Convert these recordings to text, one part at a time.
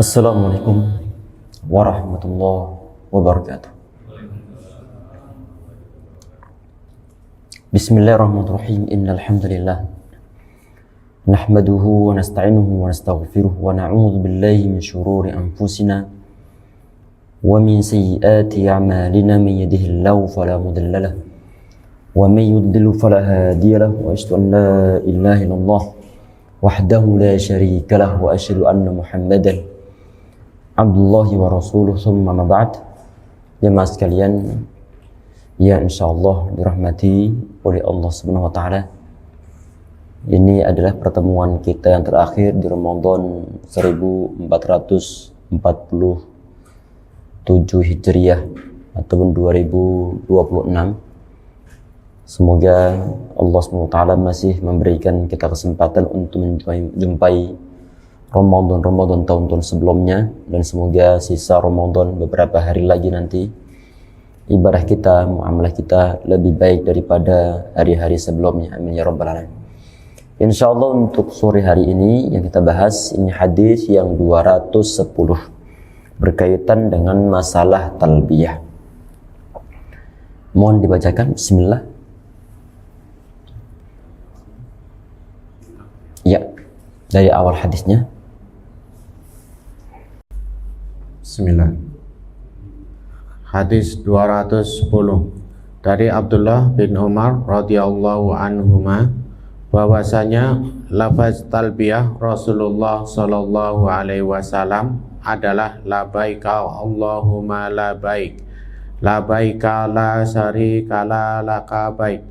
Assalamualaikum warahmatullahi wabarakatuh. Bismillahirrahmanirrahim. Innal hamdalillah nahmaduhu wa nasta'inuhu wa nastaghfiruh wa na'udzu billahi min shururi anfusina wa min sayyiati a'malina. Man yahdihillahu fala mudilla lahu wa man yudlil fala hadiya lahu wa asyhadu an la ilaha illallah wahdahu la syarika lahu wa asyhadu anna Muhammadan Abdullahi wa rasuluh. Summa ma ba'd. Jemaah sekalian yang insyaallah dirahmati oleh Allah Subhanahu wa taala, ini adalah pertemuan kita yang terakhir di Ramadan 1447 Hijriah ataupun 2026. Semoga Allah Subhanahu wa taala masih memberikan kita kesempatan untuk menjumpai Ramadan tahun-tahun sebelumnya, dan semoga sisa Ramadan beberapa hari lagi nanti ibadah kita, muamalah kita lebih baik daripada hari-hari sebelumnya. Amin ya rabbal alamin. Insyaallah untuk sore hari ini yang kita bahas ini hadis yang 210 berkaitan dengan masalah talbiyah. Mohon dibacakan. Bismillah. Ya, dari awal hadisnya. Bismillah. Hadis 210 dari Abdullah bin Umar radhiyallahu anhuma bahwasanya lafaz talbiyah Rasulullah sallallahu alaihi wasallam adalah labaika Allahumma labaik, labaika la syarika laka baik,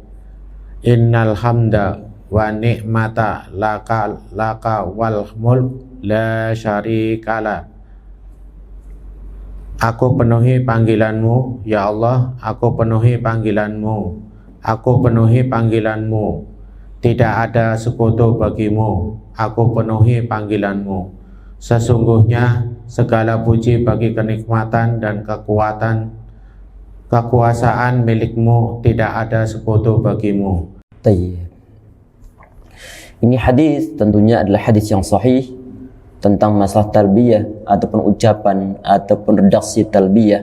innal hamda wa ni'mata laka wal mulk la syarika la. Aku penuhi panggilanmu, ya Allah, aku penuhi panggilanmu, aku penuhi panggilanmu, tidak ada sekutu bagimu, aku penuhi panggilanmu. Sesungguhnya segala puji bagi kenikmatan dan kekuasaan milikmu, tidak ada sekutu bagimu. Tayyib. Ini hadis tentunya adalah hadis yang sahih tentang masalah talbiyah ataupun ucapan ataupun redaksi talbiyah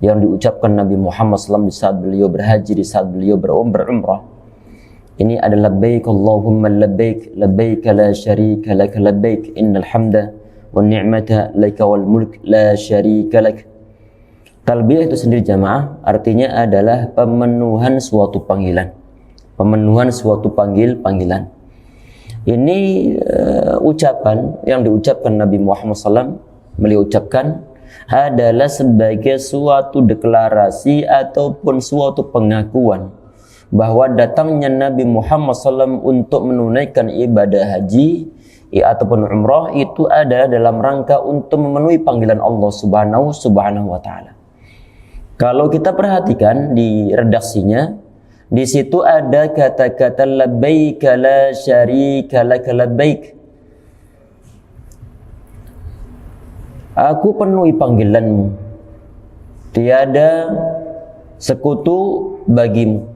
yang diucapkan Nabi Muhammad SAW di saat beliau berhaji, di saat beliau berumrah. Ini adalah labbaik Allahumma labbaik, labbaik la syarika lak, labbaik innal hamda wan ni'mata laka wal mulk la syarika lak. Talbiyah itu sendiri jamaah artinya adalah pemenuhan suatu panggilan, pemenuhan suatu panggilan. Ini ucapan yang diucapkan Nabi Muhammad SAW, beliau ucapkan adalah sebagai suatu deklarasi ataupun suatu pengakuan bahwa datangnya Nabi Muhammad SAW untuk menunaikan ibadah haji ataupun umrah itu ada dalam rangka untuk memenuhi panggilan Allah Subhanahu wa taala. Kalau kita perhatikan di redaksinya, di situ ada kata-kata labbaik la syarika lak, labbaik. Aku penuhi panggilanmu, tiada sekutu bagimu.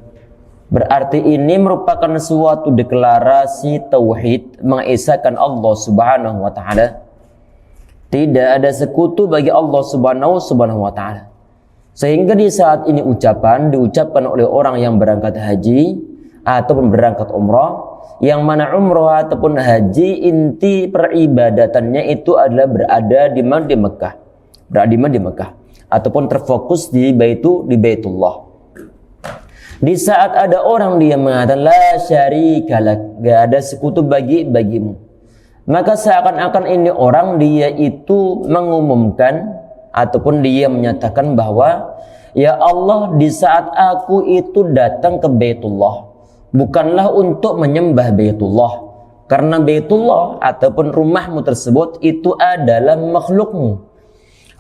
Berarti ini merupakan suatu deklarasi tauhid, mengesahkan Allah Subhanahu wa taala. Tidak ada sekutu bagi Allah Subhanahu wa taala. Sehingga di saat ini diucapkan oleh orang yang berangkat haji ataupun berangkat umrah, yang mana umrah ataupun haji inti peribadatannya itu adalah berada di Mekah, ataupun terfokus di Baitullah. Di saat ada orang dia mengatakan la syarika lak, gak ada sekutu bagimu, maka seakan-akan ini orang dia itu mengumumkan ataupun dia menyatakan bahwa ya Allah, di saat aku itu datang ke Baitullah bukanlah untuk menyembah Baitullah, karena Baitullah ataupun rumahmu tersebut itu adalah makhlukmu.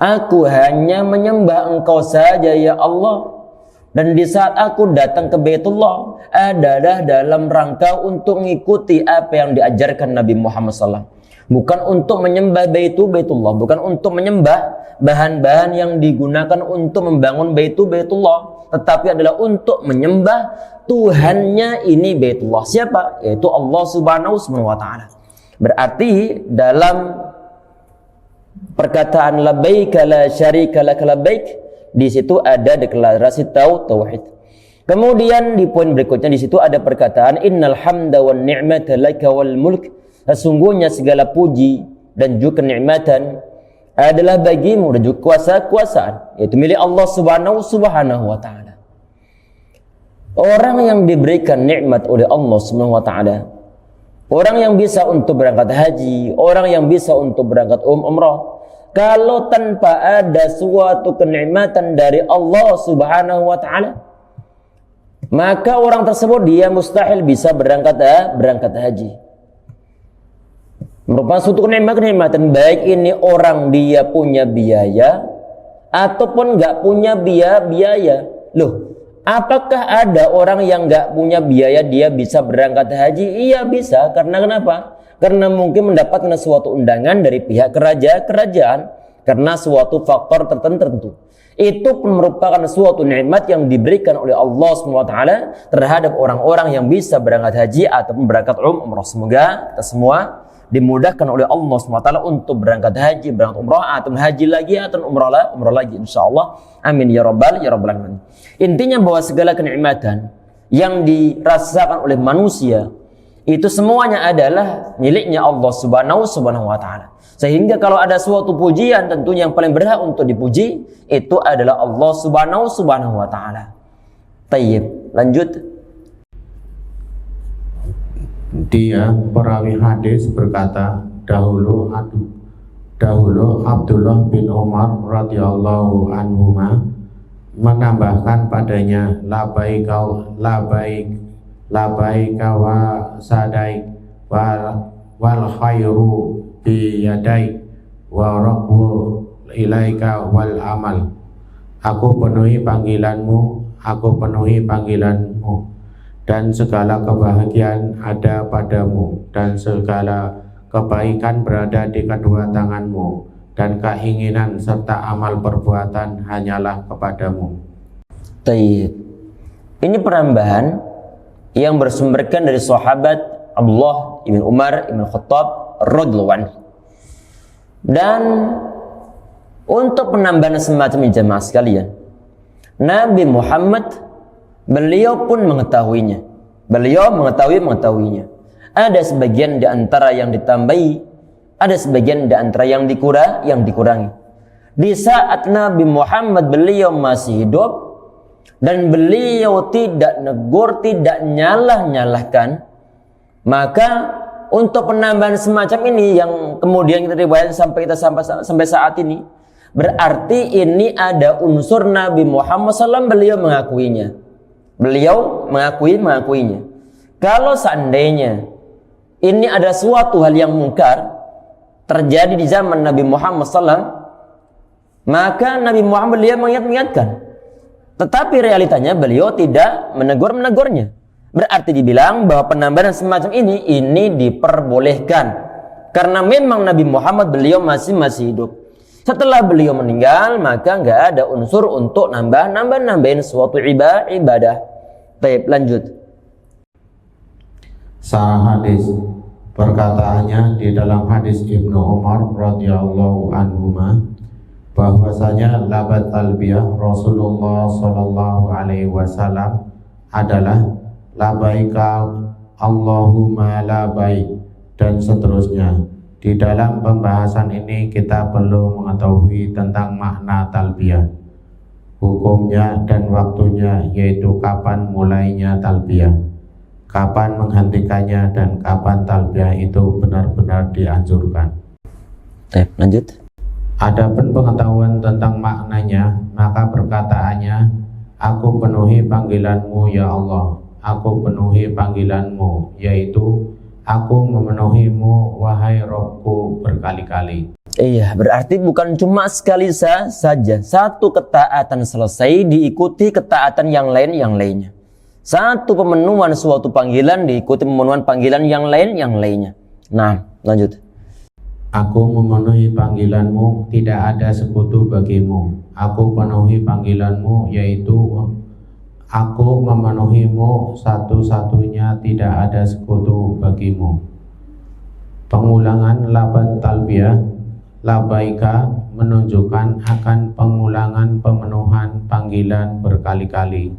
Aku hanya menyembah engkau saja ya Allah, dan di saat aku datang ke Baitullah adalah dalam rangka untuk mengikuti apa yang diajarkan Nabi Muhammad SAW, bukan untuk menyembah Baitullah, bukan untuk menyembah bahan-bahan yang digunakan untuk membangun Baitullah, tetapi adalah untuk menyembah Tuhannya ini Baitullah. Siapa? Yaitu Allah Subhanahu wa taala. Berarti dalam perkataan labbaik la syarika lak labbaik, di situ ada deklarasi tauhid. Kemudian di poin berikutnya di situ ada perkataan innal hamda wan ni'mata laka wal mulk, sesungguhnya segala puji dan juga kenikmatan adalah bagimu dan juga kuasa-kuasaan, yaitu milik Allah Subhanahu wa taala. Orang yang diberikan nikmat oleh Allah Subhanahu wa taala, orang yang bisa untuk berangkat haji, orang yang bisa untuk berangkat umrah, kalau tanpa ada suatu kenikmatan dari Allah Subhanahu wa taala, maka orang tersebut dia mustahil bisa berangkat haji. Merupakan suatu kenikmatan, baik ini orang dia punya biaya ataupun nggak punya biaya. Loh, apakah ada orang yang nggak punya biaya dia bisa berangkat haji? Iya bisa, karena kenapa? Karena mungkin mendapatkan suatu undangan dari pihak kerajaan karena suatu faktor tertentu. Itu pun merupakan suatu nikmat yang diberikan oleh Allah SWT terhadap orang-orang yang bisa berangkat haji ataupun berangkat umrah. Semoga kita semua dimudahkan oleh Allah SWT untuk berangkat haji, berangkat umrah, atau haji lagi, atau umrah lagi, insyaallah. Amin ya rabbal alamin. Intinya bahwa segala kenikmatan yang dirasakan oleh manusia itu semuanya adalah miliknya Allah Subhanahu wa taala. Sehingga kalau ada suatu pujian, tentunya yang paling berhak untuk dipuji itu adalah Allah Subhanahu wa taala. Tayyib, lanjut. Dia perawi hadis berkata, dahulu Abdullah bin Umar radhiyallahu anhuma menambahkan padanya labaik wa sadaik wal khairu bi yadaik wa raqbu ilaika wal amal. Aku penuhi panggilanmu, dan segala kebahagiaan ada padamu, dan segala kebaikan berada di kedua tanganmu, dan keinginan serta amal perbuatan hanyalah kepadamu. Tayyib. Ini penambahan yang bersumberkan dari sahabat Abdullah ibn Umar ibn Khattab radhiyallahu anhu. Dan untuk penambahan semacam ini jemaah sekalian, Nabi Muhammad beliau pun mengetahuinya. Beliau mengetahuinya. Ada sebagian di antara yang ditambahi, ada sebagian di antara yang dikurangi. Di saat Nabi Muhammad beliau masih hidup dan beliau tidak negur, tidak nyalahkan, maka untuk penambahan semacam ini yang kemudian kita riwayat sampai saat ini, berarti ini ada unsur Nabi Muhammad SAW beliau mengakuinya. Beliau mengakuinya. Kalau seandainya ini ada suatu hal yang mungkar terjadi di zaman Nabi Muhammad SAW, maka Nabi Muhammad beliau mengingatkan. Tetapi realitanya beliau tidak menegurnya. Berarti dibilang bahwa penambahan semacam ini diperbolehkan karena memang Nabi Muhammad beliau masih hidup. Setelah beliau meninggal, maka nggak ada unsur untuk nambahin suatu ibadah. Baik, lanjut. Sarah hadis, perkataannya di dalam hadis Ibnu Umar radhiyallahu anhuma, bahwasanya labat talbiyah Rasulullah sallallahu alaihi wasallam adalah labaika Allahumma labaik, dan seterusnya. Di dalam pembahasan ini kita perlu mengetahui tentang makna talbiyah, hukumnya dan waktunya, yaitu kapan mulainya talbiyah, kapan menghentikannya, dan kapan talbiyah itu benar-benar dianjurkan. Lanjut. Adapun pengetahuan tentang maknanya, maka perkataannya, aku penuhi panggilanmu ya Allah, aku penuhi panggilanmu, yaitu aku memenuhimu wahai Rabbku berkali-kali. Iya, berarti bukan cuma sekali saja. Satu ketaatan selesai diikuti ketaatan yang lainnya. Satu pemenuhan suatu panggilan diikuti pemenuhan panggilan yang lainnya. Nah, lanjut. Aku memenuhi panggilanmu, tidak ada sekutu bagimu. Aku penuhi panggilanmu, yaitu aku memenuhimu satu-satunya, tidak ada sekutu bagimu. Pengulangan labat talbiyah. labaika menunjukkan akan pengulangan pemenuhan panggilan berkali-kali,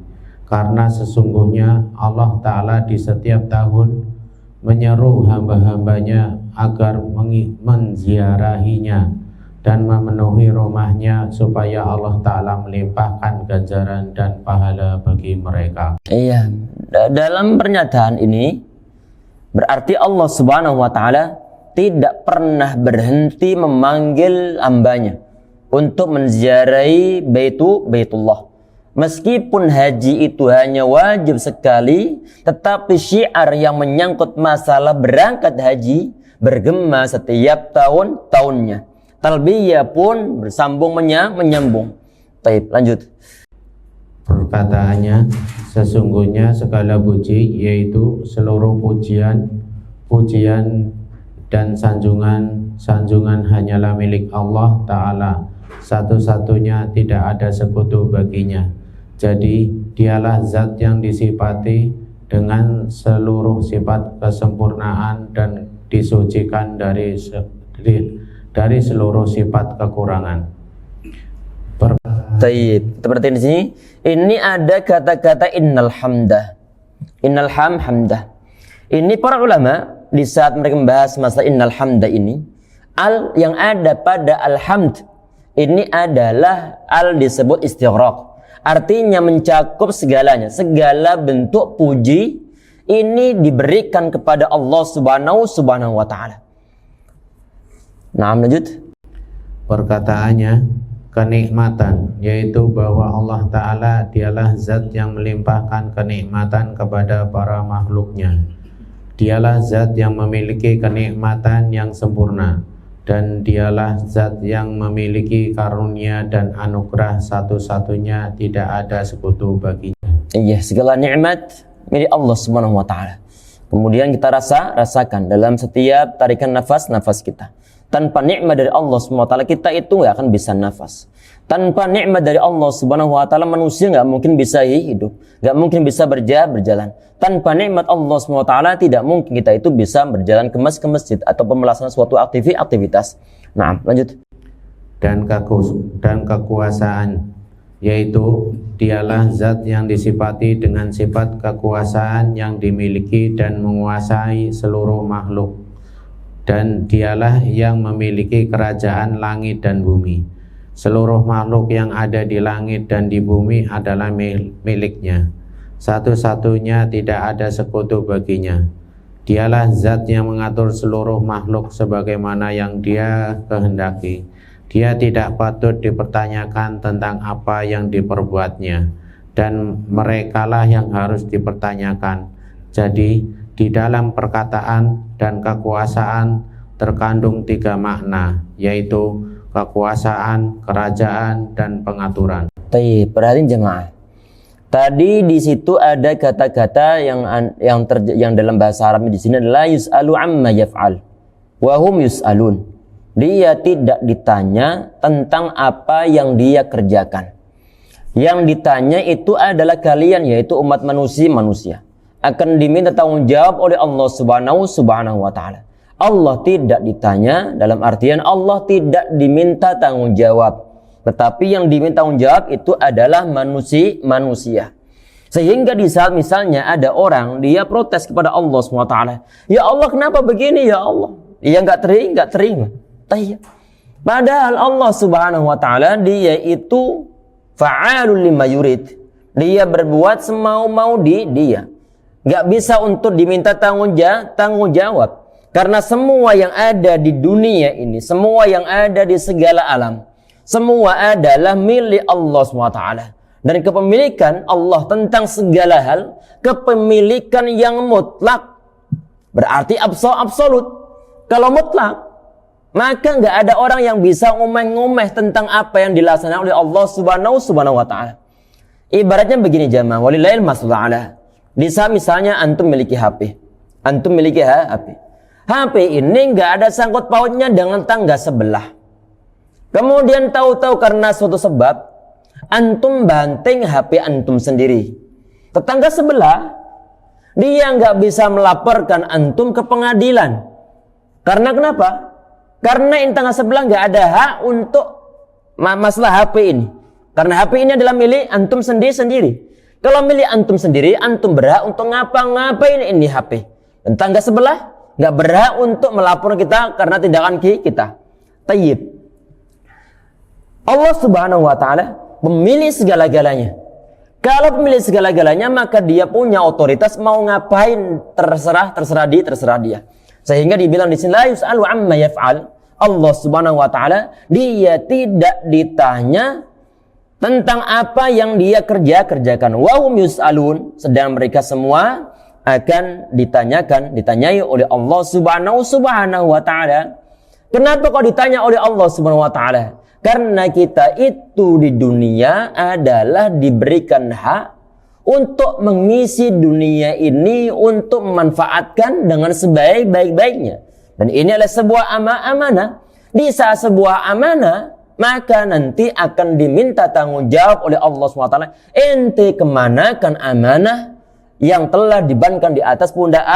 karena sesungguhnya Allah Ta'ala di setiap tahun menyeru hamba-hambanya agar menziarahinya dan memenuhi rumahnya supaya Allah Ta'ala melimpahkan ganjaran dan pahala bagi mereka. Iya, dalam pernyataan ini berarti Allah Subhanahu wa Ta'ala tidak pernah berhenti memanggil hambanya untuk menziarahi Baitullah. Meskipun haji itu hanya wajib sekali, tetapi syiar yang menyangkut masalah berangkat haji bergema setiap tahun-tahunnya. Talbiyah pun bersambung menyambung. Baik, lanjut. Perkataannya, sesungguhnya segala puji, yaitu seluruh pujian dan sanjungan hanyalah milik Allah Ta'ala. Satu-satunya, tidak ada sekutu baginya. Jadi dialah zat yang disifati dengan seluruh sifat kesempurnaan dan disucikan dari seluruh sifat kekurangan. Taib. Seperti di sini, ini ada kata-kata innal hamdah. Innal hamdah. Ini para ulama di saat mereka membahas masalah innal hamdah ini, al yang ada pada alhamd ini adalah al disebut istighraq. Artinya mencakup segalanya, segala bentuk puji ini diberikan kepada Allah Subhanahu wa Ta'ala. Nah, lanjut. Perkataannya, kenikmatan, yaitu bahwa Allah Ta'ala dialah zat yang melimpahkan kenikmatan kepada para makhluknya. Dialah zat yang memiliki kenikmatan yang sempurna, dan dialah zat yang memiliki karunia dan anugerah satu-satunya, tidak ada sekutu baginya. Iya, segala nikmat milik Allah Subhanahu wa Ta'ala. Kemudian kita rasakan dalam setiap tarikan nafas kita. Tanpa nikmat dari Allah Subhanahu wa Ta'ala kita itu nggak akan bisa nafas. Tanpa nikmat dari Allah Subhanahu wa Ta'ala manusia nggak mungkin bisa hidup, nggak mungkin bisa berjalan. Tanpa nikmat Allah Subhanahu wa Ta'ala tidak mungkin kita itu bisa berjalan ke masjid atau melaksanakan suatu aktivitas. Nah, lanjut. Dan kekuasaan, yaitu dialah zat yang disifati dengan sifat kekuasaan yang dimiliki dan menguasai seluruh makhluk, dan dialah yang memiliki kerajaan langit dan bumi. Seluruh makhluk yang ada di langit dan di bumi adalah miliknya. Satu-satunya, tidak ada sekutu baginya. Dialah zat yang mengatur seluruh makhluk sebagaimana yang Dia kehendaki. Dia tidak patut dipertanyakan tentang apa yang diperbuatnya, dan merekalah yang harus dipertanyakan. Jadi di dalam perkataan dan kekuasaan terkandung 3 makna, yaitu kekuasaan, kerajaan, dan pengaturan. Baik, perhatiin jemaah. Tadi di situ ada kata-kata yang dalam bahasa Arab di sini adalah yus'alu amma yaf'al wa hum yus'alun. Dia tidak ditanya tentang apa yang dia kerjakan. Yang ditanya itu adalah kalian, yaitu umat manusia. Akan diminta tanggung jawab oleh Allah Subhanahu wa Ta'ala. Allah tidak ditanya dalam artian Allah tidak diminta tanggung jawab. Tetapi yang diminta tanggung jawab itu adalah manusia. Sehingga di saat misalnya ada orang dia protes kepada Allah SWT. Ya Allah, kenapa begini ya Allah? Dia nggak terima. Padahal Allah Subhanahu wa Ta'ala dia itu fa'alul lima yurid. Dia berbuat semau-mau dia. Nggak bisa untuk diminta tanggung jawab. Karena semua yang ada di dunia ini, semua yang ada di segala alam, semua adalah milik Allah SWT. Dan kepemilikan Allah tentang segala hal, kepemilikan yang mutlak. Berarti absolut. Kalau mutlak, maka nggak ada orang yang bisa ngomeh-ngomeh tentang apa yang dilaksanakan oleh Allah Subhanahu wa Ta'ala. Ibaratnya begini jamaah, walillahil mas'ul a'la. Di saat misalnya antum memiliki HP. HP ini nggak ada sangkut pautnya dengan tangga sebelah. Kemudian tahu-tahu karena suatu sebab, antum banting HP antum sendiri. Tetangga sebelah, dia nggak bisa melaporkan antum ke pengadilan. Karena kenapa? Karena tangga sebelah nggak ada hak untuk masalah HP ini. Karena HP ini adalah milik antum sendiri-sendiri. Kalau milik antum sendiri, antum berhak untuk ngapa-ngapain ini HP. Dan tangga sebelah nggak berhak untuk melapor kita karena tindakan kita. Tayyib. Allah Subhanahu wa taala pemilik segala-galanya. Kalau pemilik segala-galanya, maka dia punya otoritas mau ngapain terserah dia. Sehingga dibilang di sini la yus'alu amma yaf'al. Allah Subhanahu wa taala dia tidak ditanya tentang apa yang dia kerjakan. Wa hum yus'alun, sedang mereka semua akan ditanyai oleh Allah Subhanahu wa taala. Kenapa kok ditanya oleh Allah Subhanahu wa taala? Karena kita itu di dunia adalah diberikan hak untuk mengisi dunia ini untuk memanfaatkan dengan sebaik-baiknya. Dan ini adalah sebuah amanah. Di saat sebuah amanah, maka nanti akan diminta tanggung jawab oleh Allah SWT. Ente kemanakan amanah yang telah dibebankan di atas pundak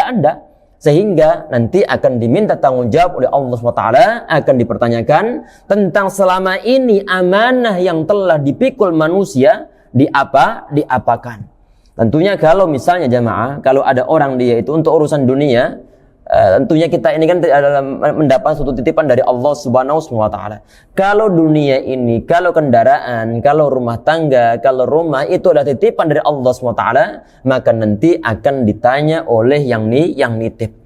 Anda? Sehingga nanti akan diminta tanggung jawab oleh Allah SWT, akan dipertanyakan tentang selama ini amanah yang telah dipikul manusia diapakan. Tentunya kalau misalnya jamaah, kalau ada orang dia itu untuk urusan dunia, tentunya kita ini kan adalah mendapat suatu titipan dari Allah Subhanahu wa taala. Kalau dunia ini, kalau kendaraan, kalau rumah tangga, kalau rumah itu adalah titipan dari Allah Subhanahu wa taala, maka nanti akan ditanya oleh yang nitip.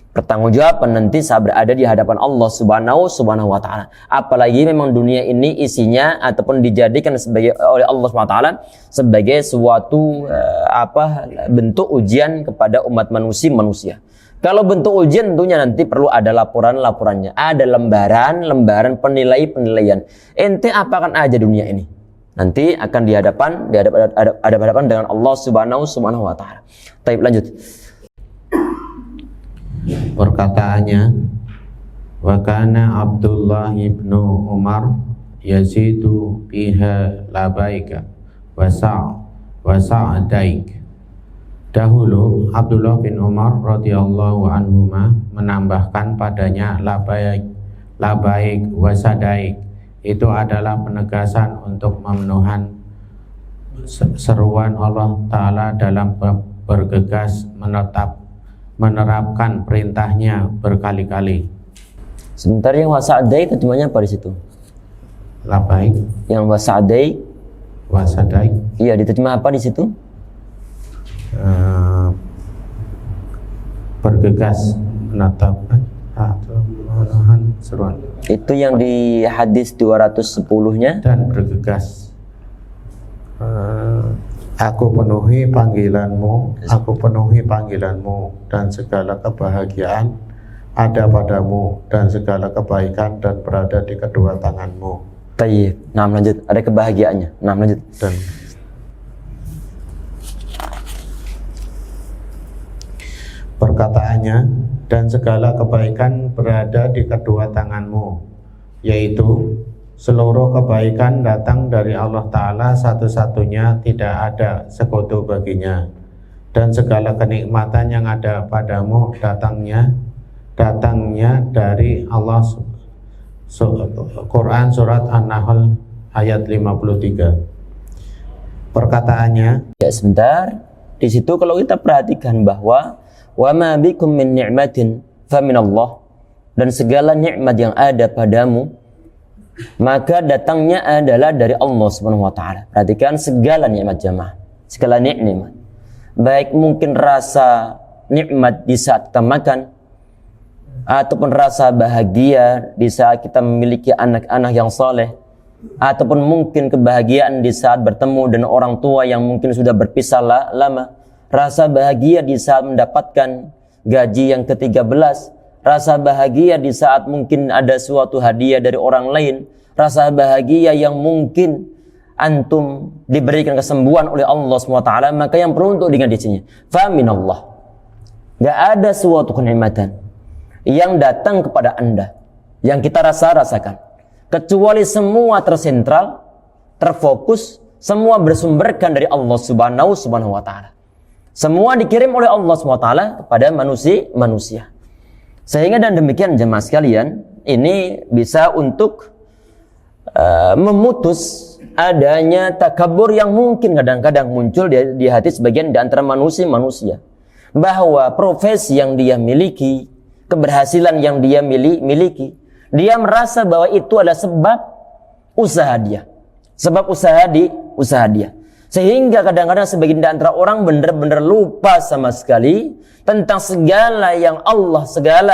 Pertanggungjawaban nanti saat berada di hadapan Allah Subhanahu wa taala. Apalagi memang dunia ini isinya ataupun dijadikan sebagai oleh Allah Subhanahu wa taala sebagai suatu bentuk ujian kepada umat manusia. Kalau bentuk ujian tentunya nanti perlu ada laporannya, ada lembaran penilaian. Ente apakan aja dunia ini? Nanti akan dihadapan dengan Allah Subhanahu wa taala. Baik, lanjut. Perkataannya, wa kana Abdullah ibnu Umar yazidu biha labaika wa sa'daik. Dahulu Abdullah bin Umar radhiyallahu anhuma menambahkan padanya labaik wasadaik. Itu adalah penegasan untuk memenuhan seruan Allah Ta'ala dalam bergegas menerapkan perintahnya berkali-kali. Sebentar, yang wasadaik terjemahnya apa di situ? Labaik. Yang wasadaik. Iya, diterjemah apa di situ? Bergegas menetapkan menahan seruan. Itu yang di hadis 210-nya. Dan bergegas, aku penuhi panggilanmu dan segala kebahagiaan ada padamu dan segala kebaikan dan berada di kedua tanganmu. Tayyib. Nah, lanjut. Ada kebahagiaannya. Nah, lanjut. Dan perkataannya, dan segala kebaikan berada di kedua tanganmu, yaitu seluruh kebaikan datang dari Allah Ta'ala satu-satunya, tidak ada sekutu baginya, dan segala kenikmatan yang ada padamu datangnya dari Allah. Quran surat An-Nahl ayat 53. Perkataannya, ya sebentar, di situ kalau kita perhatikan bahwa wa ma bikum min ni'matin fa min Allah, dan segala nikmat yang ada padamu maka datangnya adalah dari Allah Subhanahu wa taala. Perhatikan segala nikmat jamaah, segala nikmat. Baik mungkin rasa nikmat di saat kita makan, ataupun rasa bahagia di saat kita memiliki anak-anak yang saleh, ataupun mungkin kebahagiaan di saat bertemu dengan orang tua yang mungkin sudah berpisah lama. Rasa bahagia di saat mendapatkan gaji yang ke-13, rasa bahagia di saat mungkin ada suatu hadiah dari orang lain, rasa bahagia yang mungkin antum diberikan kesembuhan oleh Allah SWT, maka yang perlu untuk diingat di sini, fa minallah. Gak ada suatu kenikmatan yang datang kepada Anda yang kita rasakan, kecuali semua tersentral, terfokus, semua bersumberkan dari Allah Subhanahu wa taala. Semua dikirim oleh Allah SWT kepada manusia. Sehingga dan demikian jemaah sekalian, ini bisa untuk memutus adanya takabur yang mungkin kadang-kadang muncul di hati sebagian di antara manusia, bahwa profesi yang dia miliki, keberhasilan yang dia miliki, dia merasa bahwa itu adalah sebab usaha dia, usaha dia. Sehingga kadang-kadang sebagian di antara orang benar-benar lupa sama sekali tentang segala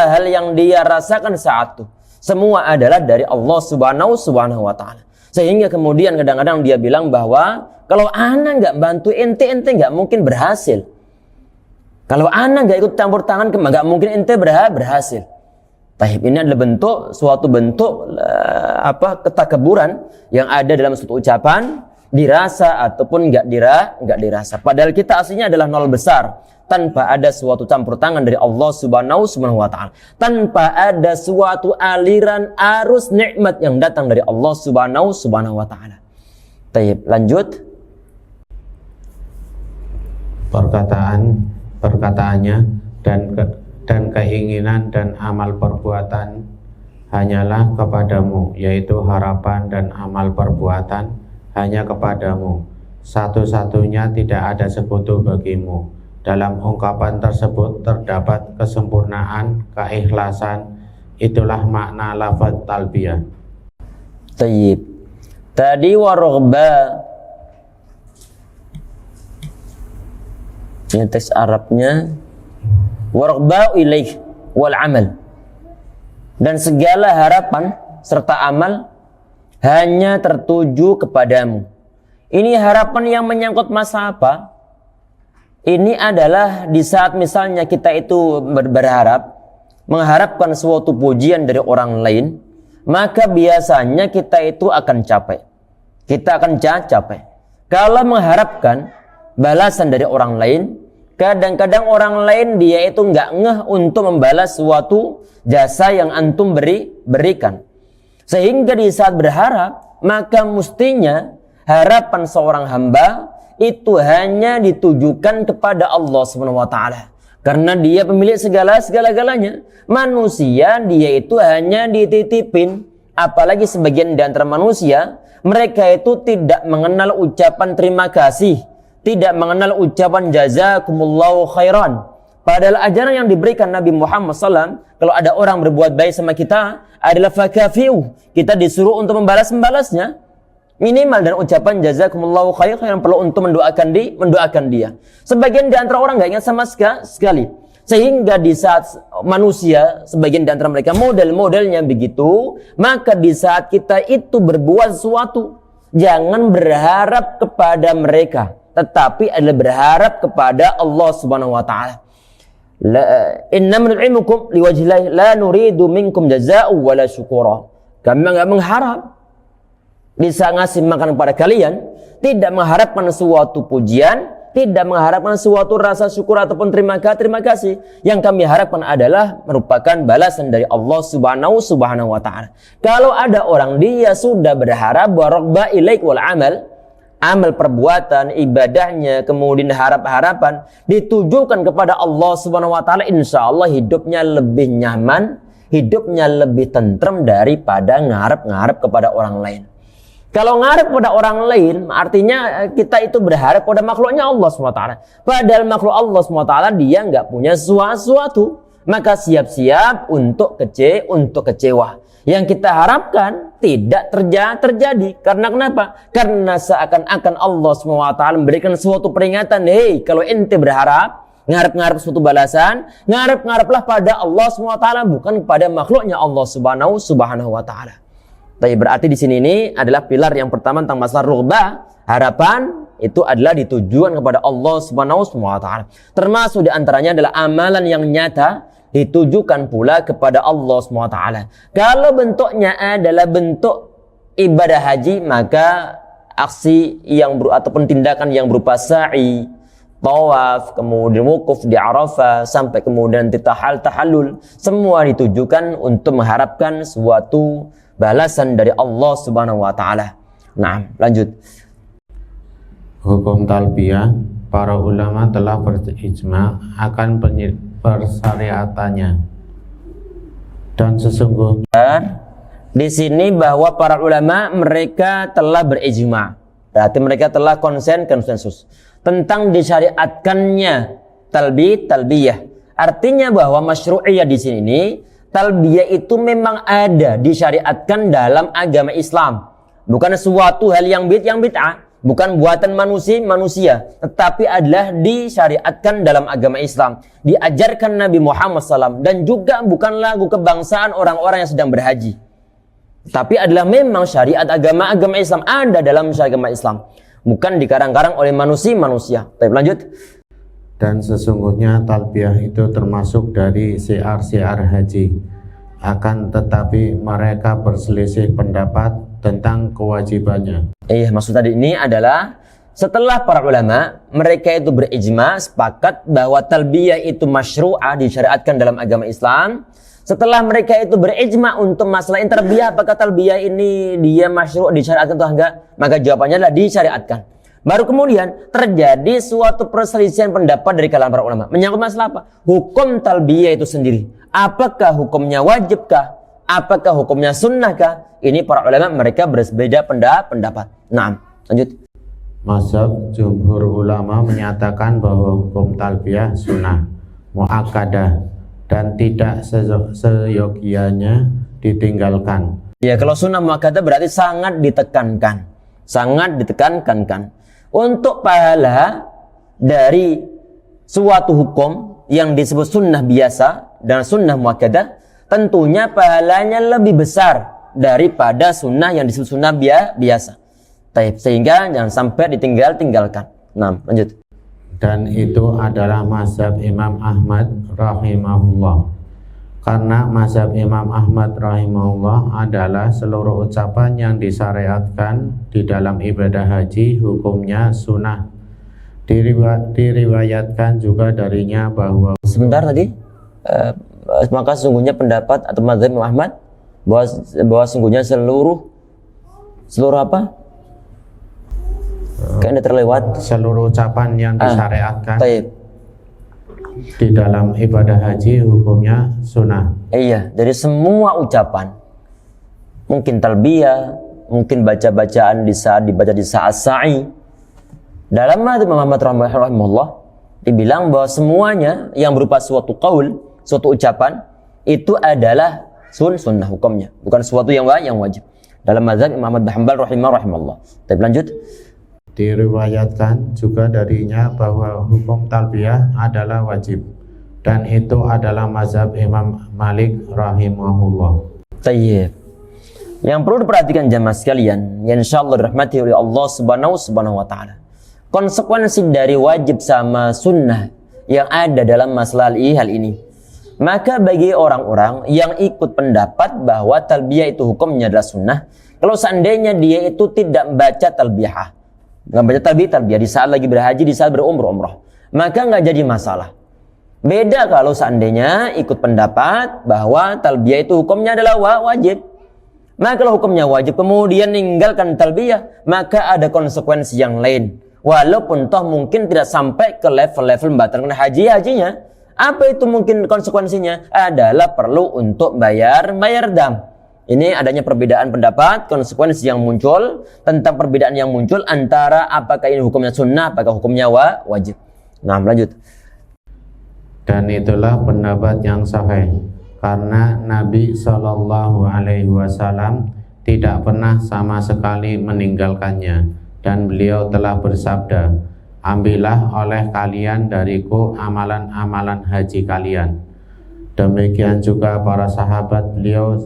hal yang dia rasakan saat itu. Semua adalah dari Allah Subhanahu wa Ta'ala. Sehingga kemudian kadang-kadang dia bilang bahwa kalau ana nggak bantu ente nggak mungkin berhasil. Kalau ana nggak ikut campur tangan, nggak mungkin ente berhasil. Tahib ini adalah suatu bentuk ketakaburan yang ada dalam suatu ucapan, dirasa ataupun nggak dirasa. Padahal kita aslinya adalah nol besar, tanpa ada suatu campur tangan dari Allah Subhanahu wa Ta'ala, tanpa ada suatu aliran arus nikmat yang datang dari Allah Subhanahu wa Ta'ala. Tahib, lanjut. Perkataannya dan keinginan dan amal perbuatan hanyalah kepadamu, yaitu harapan dan amal perbuatan hanya kepadamu, satu-satunya tidak ada sekutu bagimu. Dalam ungkapan tersebut terdapat kesempurnaan, keikhlasan. Itulah makna lafaz talbiyah. Tayyib. Tadi warghba, ini teks Arabnya, warghba ilaih wal amal, dan segala harapan serta amal hanya tertuju kepadamu. Ini harapan yang menyangkut masa apa? Ini adalah di saat misalnya kita itu berharap, mengharapkan suatu pujian dari orang lain, maka biasanya kita itu akan capek. Kita akan capek. Kalau mengharapkan balasan dari orang lain, kadang-kadang orang lain dia itu nggak ngeh untuk membalas suatu jasa yang antum berikan. Sehingga di saat berharap, maka mestinya harapan seorang hamba itu hanya ditujukan kepada Allah Subhanahu wa Ta'ala, karena dia pemilik segala-galanya. Manusia dia itu hanya dititipin, apalagi sebagian di antara manusia, mereka itu tidak mengenal ucapan terima kasih, tidak mengenal ucapan jazakumullahu khairan. Padahal ajaran yang diberikan Nabi Muhammad SAW, kalau ada orang berbuat baik sama kita, adalah fakafiu, kita disuruh untuk membalasnya. Minimal dan ucapan jazakumullahu khairan yang perlu untuk mendoakan dia. Sebagian di antara orang nggak ingat sama sekali. Sehingga di saat manusia, sebagian di antara mereka model-modelnya begitu, maka di saat kita itu berbuat sesuatu, jangan berharap kepada mereka, tetapi adalah berharap kepada Allah Subhanahu wa Ta'ala. Inna nut'imukum liwajhillahi la nuridu minkum jazaa'u wala syukura. Kami enggak mengharap bisa ngasih makan kepada kalian, tidak mengharapkan suatu pujian, tidak mengharapkan suatu rasa syukur ataupun terima kasih. Yang kami harapkan adalah merupakan balasan dari Allah Subhanahu wa Ta'ala. Kalau ada orang dia sudah berharap warghba ilaik wal amal perbuatan, ibadahnya, kemudian harapan ditujukan kepada Allah Subhanahu wa Ta'ala, insya Allah hidupnya lebih nyaman, hidupnya lebih tentrem daripada ngarep kepada orang lain. Kalau ngarep pada orang lain, artinya kita itu berharap pada makhluknya Allah SWT. Padahal makhluk Allah SWT dia nggak punya sesuatu. Maka siap-siap untuk kecewa. Yang kita harapkan tidak terjadi. Karena kenapa? Karena seakan-akan Allah SWT memberikan suatu peringatan. Hei, kalau ente berharap, ngarep suatu balasan, ngareplah pada Allah SWT, bukan pada makhluknya Allah Subhanahu wa Ta'ala. Tapi berarti di sini ini adalah pilar yang pertama tentang masalah rughbah, harapan itu adalah ditujukan kepada Allah Subhanahu wa Ta'ala. Termasuk di antaranya adalah amalan yang nyata ditujukan pula kepada Allah Subhanahu wa Ta'ala. Kalau bentuknya adalah bentuk ibadah haji, maka aksi yang ataupun tindakan yang berupa sa'i, tawaf, kemudian wukuf di Arafah, sampai kemudian tahallul, semua ditujukan untuk mengharapkan suatu balasan dari Allah Subhanahu wa Ta'ala. Nah, lanjut. Hukum talbiyah, para ulama telah berijma akan persyariatannya. Dan sesungguhnya di sini bahwa para ulama mereka telah berijma. Berarti mereka telah konsensus tentang disyariatkannya talbiyah. Artinya bahwa masyru'iyah di sini talbiyah itu memang ada disyariatkan dalam agama Islam. Bukan suatu hal yang bid'ah, bukan buatan manusia, tetapi adalah disyariatkan dalam agama Islam. Diajarkan Nabi Muhammad SAW dan juga bukan lagu kebangsaan orang-orang yang sedang berhaji. Tapi adalah memang syariat agama Islam ada dalam syariat agama Islam, bukan dikarang-karang oleh manusia. Baik, lanjut. Dan sesungguhnya talbiyah itu termasuk dari syiar-syiar haji. Akan tetapi mereka berselisih pendapat tentang kewajibannya. Maksud tadi ini adalah setelah para ulama mereka itu berijma sepakat bahwa talbiyah itu masyru'ah disyariatkan dalam agama Islam. Setelah mereka itu berijma untuk masalah talbiyah, apakah talbiyah ini dia masyru' disyariatkan atau enggak? Maka jawabannya adalah disyariatkan. Baru kemudian terjadi suatu perselisihan pendapat dari kalangan para ulama menyangkut masalah apa? Hukum talbiyah itu sendiri. Apakah hukumnya wajibkah? Apakah hukumnya sunnahkah? Ini para ulama mereka berbeda pendapat. Nah, lanjut. Mazhab jumhur ulama menyatakan bahwa hukum talbiyah sunnah muakkadah dan tidak seyogianya ditinggalkan. Ya, kalau sunnah muakkadah berarti sangat ditekankan. Untuk pahala dari suatu hukum yang disebut sunnah biasa dan sunnah muakkadah, tentunya pahalanya lebih besar daripada sunnah yang disebut sunnah biasa. Sehingga jangan sampai ditinggalkan. Nah, lanjut. Dan itu adalah mazhab Imam Ahmad rahimahullah. Karena mazhab Imam Ahmad rahimahullah adalah seluruh ucapan yang disyariatkan di dalam ibadah haji hukumnya sunnah. Diriwayatkan juga darinya bahwa sebentar tadi maka sesungguhnya pendapat atau mazhab Imam Ahmad bahwa sesungguhnya seluruh apa? Kayaknya terlewat. Seluruh ucapan yang disyariatkan di dalam ibadah haji hukumnya sunnah. Iya, dari semua ucapan, mungkin talbiyah, mungkin bacaan dibaca di saat sa'i. Dalam mazhab Imam Ahmad rahimahullah dibilang bahwa semuanya yang berupa suatu qaul, suatu ucapan itu adalah sunnah hukumnya, bukan sesuatu yang wajib. Dalam mazhab Imam Ahmad bin Hanbal rahimahullah. Tapi lanjut. Diriwayatkan juga darinya bahwa hukum talbiyah adalah wajib, dan itu adalah mazhab Imam Malik rahimahullah. Tayyib. Yang perlu diperhatikan jamaah sekalian, yang insyaallah dirahmati oleh Allah subhanahu wa ta'ala, konsekuensi dari wajib sama sunnah yang ada dalam masalah hal ini. Maka bagi orang-orang yang ikut pendapat bahwa talbiyah itu hukumnya adalah sunnah, kalau seandainya dia itu tidak baca talbiyah, nggak baca talbiyah di saat lagi berhaji, di saat berumrah, maka nggak jadi masalah. Beda kalau seandainya ikut pendapat bahwa talbiyah itu hukumnya adalah wajib. Maka kalau hukumnya wajib kemudian meninggalkan talbiyah, maka ada konsekuensi yang lain. Walaupun toh mungkin tidak sampai ke level membatalkan hajinya. Apa itu mungkin konsekuensinya? Adalah perlu untuk bayar dam. Ini adanya perbedaan pendapat, konsekuensi yang muncul, tentang perbedaan yang muncul antara apakah ini hukumnya sunnah, apakah hukumnya wajib. Nah, lanjut. Dan itulah pendapat yang sahih, karena Nabi SAW tidak pernah sama sekali meninggalkannya, dan beliau telah bersabda, ambillah oleh kalian dariku amalan-amalan haji kalian. Demikian juga para sahabat beliau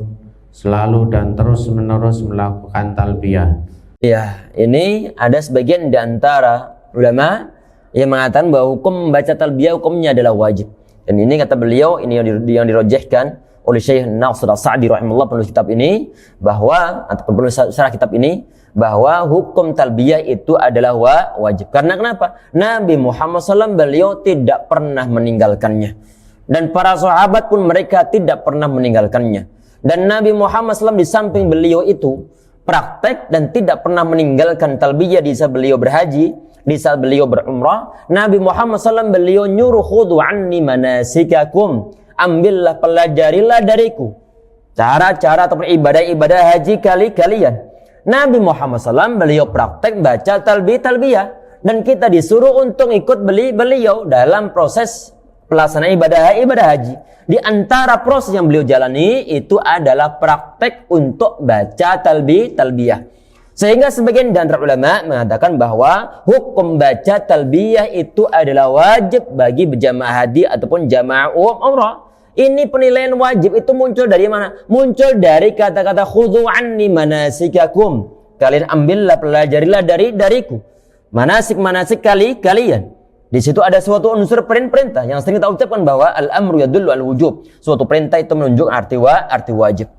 selalu dan terus-menerus melakukan talbiyah. Ya, ini ada sebagian di antara ulama yang mengatakan bahwa hukum membaca talbiyah hukumnya adalah wajib. Dan ini kata beliau, ini yang dirojehkan oleh Syekh Nasr As-Sa'di rahimahullah, penulis kitab ini, bahwa atau penulis syarah kitab ini, bahwa hukum talbiyah itu adalah wajib. Karena kenapa? Nabi Muhammad SAW beliau tidak pernah meninggalkannya, dan para sahabat pun mereka tidak pernah meninggalkannya. Dan Nabi Muhammad SAW di samping beliau itu praktek dan tidak pernah meninggalkan talbiyah di saat beliau berhaji, di saat beliau berumrah. Nabi Muhammad SAW beliau nyuruh, khudu anni manasikakum, ambillah, pelajarilah dariku cara-cara ataupun ibadah-ibadah haji kalian. Nabi Muhammad SAW beliau praktek baca talbiyah dan kita disuruh untuk ikut beliau dalam proses pelaksanaan ibadah haji. Di antara proses yang beliau jalani itu adalah praktek untuk baca talbiyah. Sehingga sebagian dan ulama mengatakan bahwa hukum baca talbiyah itu adalah wajib bagi berjamaah haji ataupun jamaah umrah. Ini penilaian wajib itu muncul dari mana? Muncul dari kata-kata khudhu anni manasikakum. Kalian ambillah, pelajarilah dariku manasik kalian. Di situ ada suatu unsur perintah yang sering kita ucapkan bahwa al-amru yadullu al-wujub. Suatu perintah itu menunjuk arti wajib.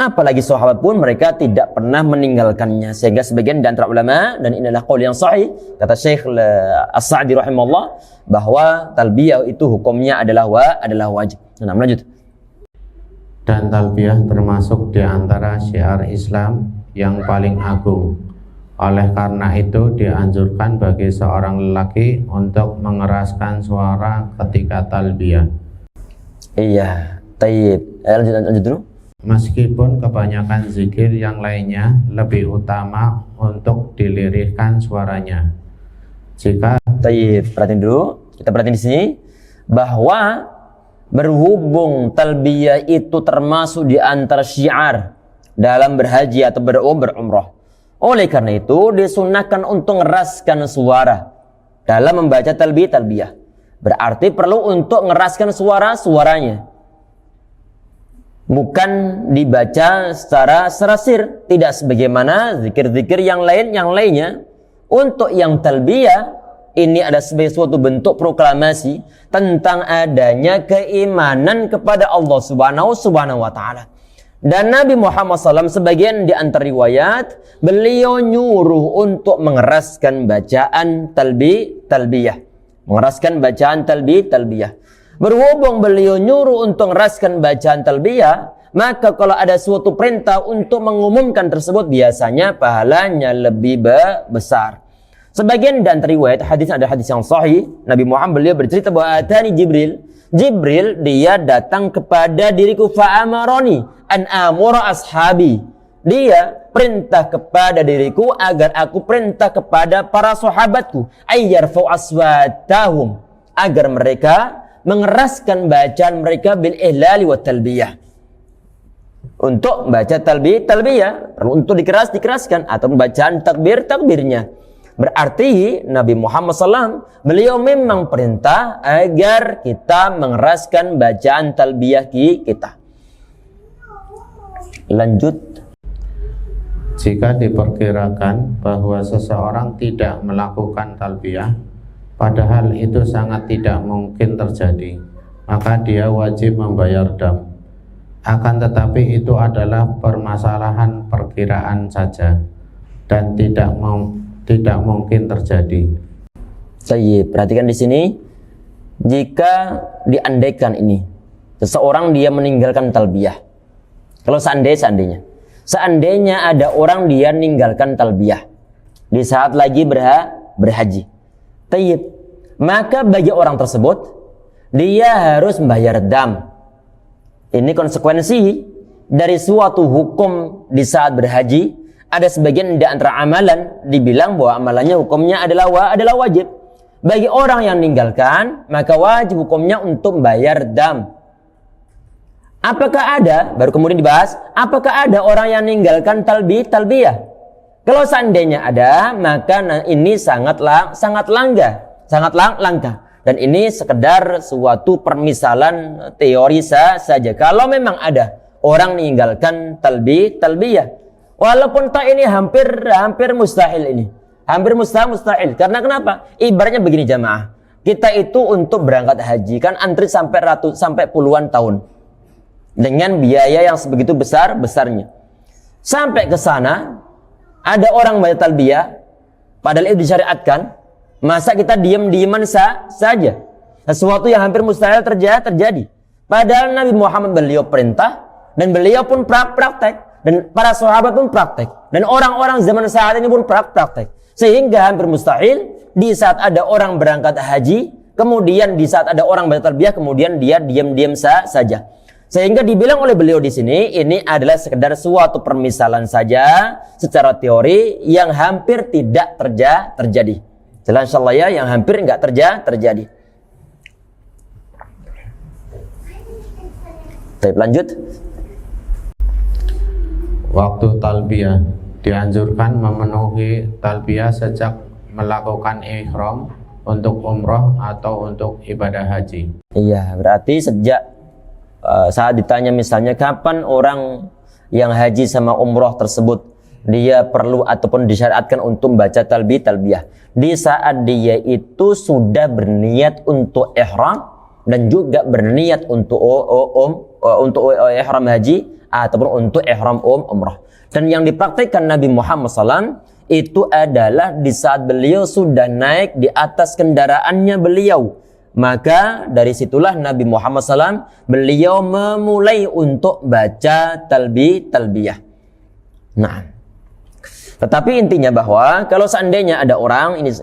Apalagi sahabat pun mereka tidak pernah meninggalkannya. Sehingga sebagian di antara ulama, dan inilah qaul yang sahih, kata Syekh As-Sa'di rahimahullah, bahwa talbiyah itu hukumnya adalah wajib. Nah, lanjut. Dan talbiyah termasuk di antara syiar Islam yang paling agung. Oleh karena itu dianjurkan bagi seorang lelaki untuk mengeraskan suara ketika talbiyah. Iya, tayyib. Lanjut dulu. Meskipun kebanyakan zikir yang lainnya lebih utama untuk dilirihkan suaranya. Jika tayyib, perhatiin dulu. Kita perhatiin di sini bahwa berhubung talbiyah itu termasuk di antara syiar dalam berhaji atau berumrah. Oleh karena itu disunahkan untuk ngeraskan suara dalam membaca talbiyah. Berarti perlu untuk ngeraskan suaranya. Bukan dibaca secara serasir, tidak sebagaimana zikir-zikir yang lainnya. Untuk yang talbiyah ini ada sebagai suatu bentuk proklamasi tentang adanya keimanan kepada Allah Subhanahu wa taala. Dan Nabi Muhammad SAW sebagian di antara riwayat beliau nyuruh untuk mengeraskan bacaan talbiyah. Mengeraskan bacaan talbiyah. Berhubung beliau nyuruh untuk mengeraskan bacaan talbiyah, maka kalau ada suatu perintah untuk mengumumkan tersebut biasanya pahalanya lebih besar. Sebagian dan riwayat hadis ada hadis yang sahih, Nabi Muhammad beliau bercerita bahwa atani Jibril dia datang kepada diriku fa'amaroni an amura ashabi. Dia perintah kepada diriku agar aku perintah kepada para sahabatku ayyarfu aswatahum, agar mereka mengeraskan bacaan mereka bil ihlali wa talbiyah. Untuk baca talbiyah perlu untuk dikeraskan atau bacaan takbirnya. Berarti Nabi Muhammad SAW beliau memang perintah agar kita mengeraskan bacaan talbiyah kita. Lanjut. Jika diperkirakan bahwa seseorang tidak melakukan talbiyah, padahal itu sangat tidak mungkin terjadi, maka dia wajib membayar dam. Akan tetapi itu adalah permasalahan perkiraan saja dan tidak mungkin terjadi. Baik, perhatikan di sini. Jika diandaikan ini seseorang dia meninggalkan talbiyah. Kalau seandainya ada orang dia meninggalkan talbiyah di saat lagi berhaji. Tayyib. Maka bagi orang tersebut dia harus membayar dam. Ini konsekuensi dari suatu hukum di saat berhaji. Ada sebagian di antara amalan dibilang bahwa amalannya hukumnya adalah wajib. Bagi orang yang meninggalkan, maka wajib hukumnya untuk membayar dam. Apakah ada, baru kemudian dibahas, apakah ada orang yang meninggalkan talbiyah? Kalau seandainya ada, maka ini sangat langka. Dan ini sekedar suatu permisalan teori saja. Kalau memang ada orang meninggalkan talbiyah, walaupun ini hampir mustahil ini. Hampir mustahil. Karena kenapa? Ibaratnya begini jamaah. Kita itu untuk berangkat haji kan antri sampai puluhan tahun. Dengan biaya yang sebegitu besarnya. Sampai ke sana ada orang baca talbiyah, padahal itu disyariatkan. Masa kita diam-diaman saja? Sesuatu yang hampir mustahil terjadi. Padahal Nabi Muhammad beliau perintah dan beliau pun praktek dan para sahabat pun praktek dan orang-orang zaman saat ini pun praktek. Sehingga hampir mustahil di saat ada orang berangkat haji, kemudian di saat ada orang baca talbiyah, kemudian dia diam-diam saja. Sehingga dibilang oleh beliau di sini, ini adalah sekedar suatu permisalan saja secara teori yang hampir tidak terjadi. Jelas insyaallah ya, yang hampir enggak terjadi. Baik, lanjut. Waktu talbiyah dianjurkan memenuhi talbiyah sejak melakukan ihram untuk umroh atau untuk ibadah haji. Iya, berarti sejak saat ditanya misalnya kapan orang yang haji sama umroh tersebut dia perlu ataupun disyariatkan untuk membaca talbiyah, di saat dia itu sudah berniat untuk ihram dan juga berniat untuk ihram haji ataupun untuk ihram umrah. Dan yang dipraktikkan Nabi Muhammad SAW itu adalah di saat beliau sudah naik di atas kendaraannya beliau. Maka dari situlah Nabi Muhammad SAW beliau memulai untuk baca talbiyah. Nah, tetapi intinya bahwa kalau seandainya ada orang ini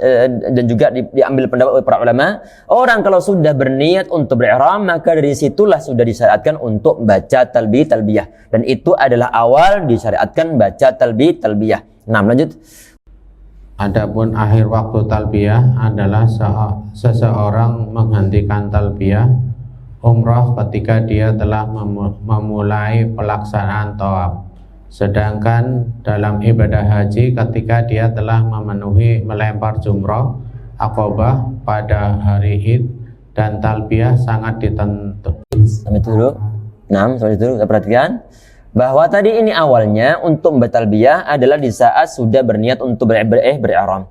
dan juga diambil pendapat oleh para ulama, orang kalau sudah berniat untuk berihram maka dari situlah sudah disyariatkan untuk baca talbiyah dan itu adalah awal disyariatkan baca talbiyah. Nah, lanjut. Adapun akhir waktu talbiyah adalah seseorang menghentikan talbiyah umrah ketika dia telah memulai pelaksanaan tawaf. Sedangkan dalam ibadah haji ketika dia telah melempar jumrah Aqabah pada hari Id dan talbiyah sangat ditentu. Sampai dulu. Nah, sampai dulu kita perhatikan bahwa tadi ini awalnya untuk membaca talbiyah adalah di saat sudah berniat untuk berihram.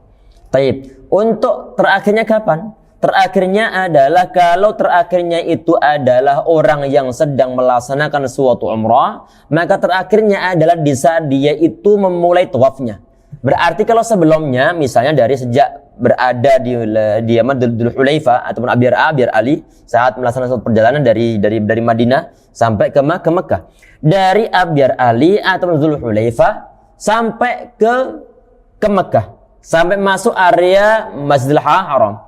Taib. Untuk terakhirnya kapan? Terakhirnya adalah kalau terakhirnya itu adalah orang yang sedang melaksanakan suatu umrah, maka terakhirnya adalah di saat dia itu memulai tawafnya. Berarti kalau sebelumnya misalnya dari sejak berada di Dzul Hulaifah ataupun Abyar Ali saat melaksanakan suatu perjalanan dari Madinah sampai ke Mekah. Dari Abyar Ali ataupun Dzul Hulaifah sampai ke Mekah, sampai masuk area Masjidil Haram.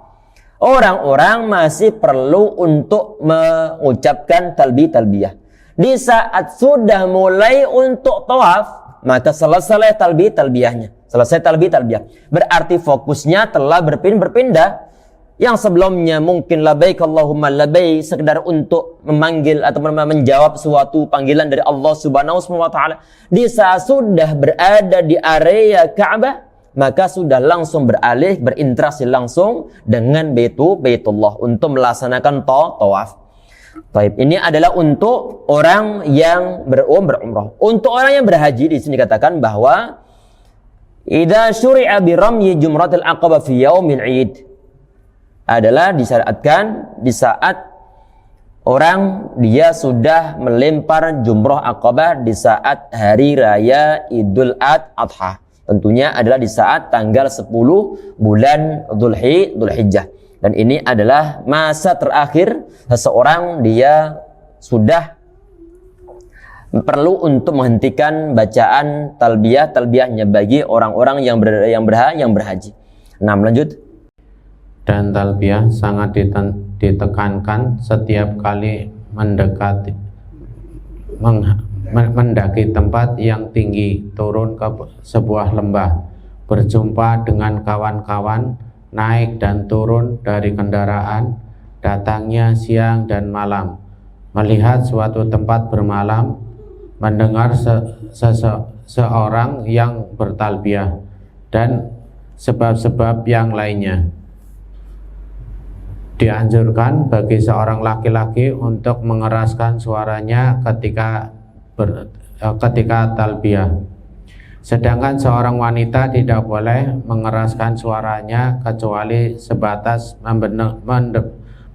Orang-orang masih perlu untuk mengucapkan talbiyah. Di saat sudah mulai untuk tawaf, maka selesai talbiyahnya. Selesai talbiyah. Berarti fokusnya telah berpindah. Yang sebelumnya mungkin labaik Allahumma labaik sekedar untuk memanggil atau menjawab suatu panggilan dari Allah Subhanahu wa taala. Di saat sudah berada di area Ka'bah, maka sudah langsung berinteraksi langsung dengan Baitullah untuk melaksanakan tawaf. Baik, ini adalah untuk orang yang berumrah. Untuk orang yang berhaji di sini dikatakan bahwa idza syuri'a bi ramyi jumratil aqabah fi yaumil 'id adalah disyariatkan di saat orang dia sudah melempar jumrah aqabah di saat hari raya Idul Adha. Tentunya adalah di saat tanggal 10 bulan Dzulhijjah. Dan ini adalah masa terakhir seseorang dia sudah perlu untuk menghentikan bacaan talbiyahnya bagi orang-orang yang berhaji. Nah, lanjut. Dan talbiyah sangat ditekankan setiap kali mendaki tempat yang tinggi, turun ke sebuah lembah, berjumpa dengan kawan-kawan, naik dan turun dari kendaraan, datangnya siang dan malam, melihat suatu tempat bermalam, mendengar seorang yang bertalbiyah, dan sebab-sebab yang lainnya. Dianjurkan bagi seorang laki-laki untuk mengeraskan suaranya ketika talbiyah. Sedangkan seorang wanita tidak boleh mengeraskan suaranya kecuali sebatas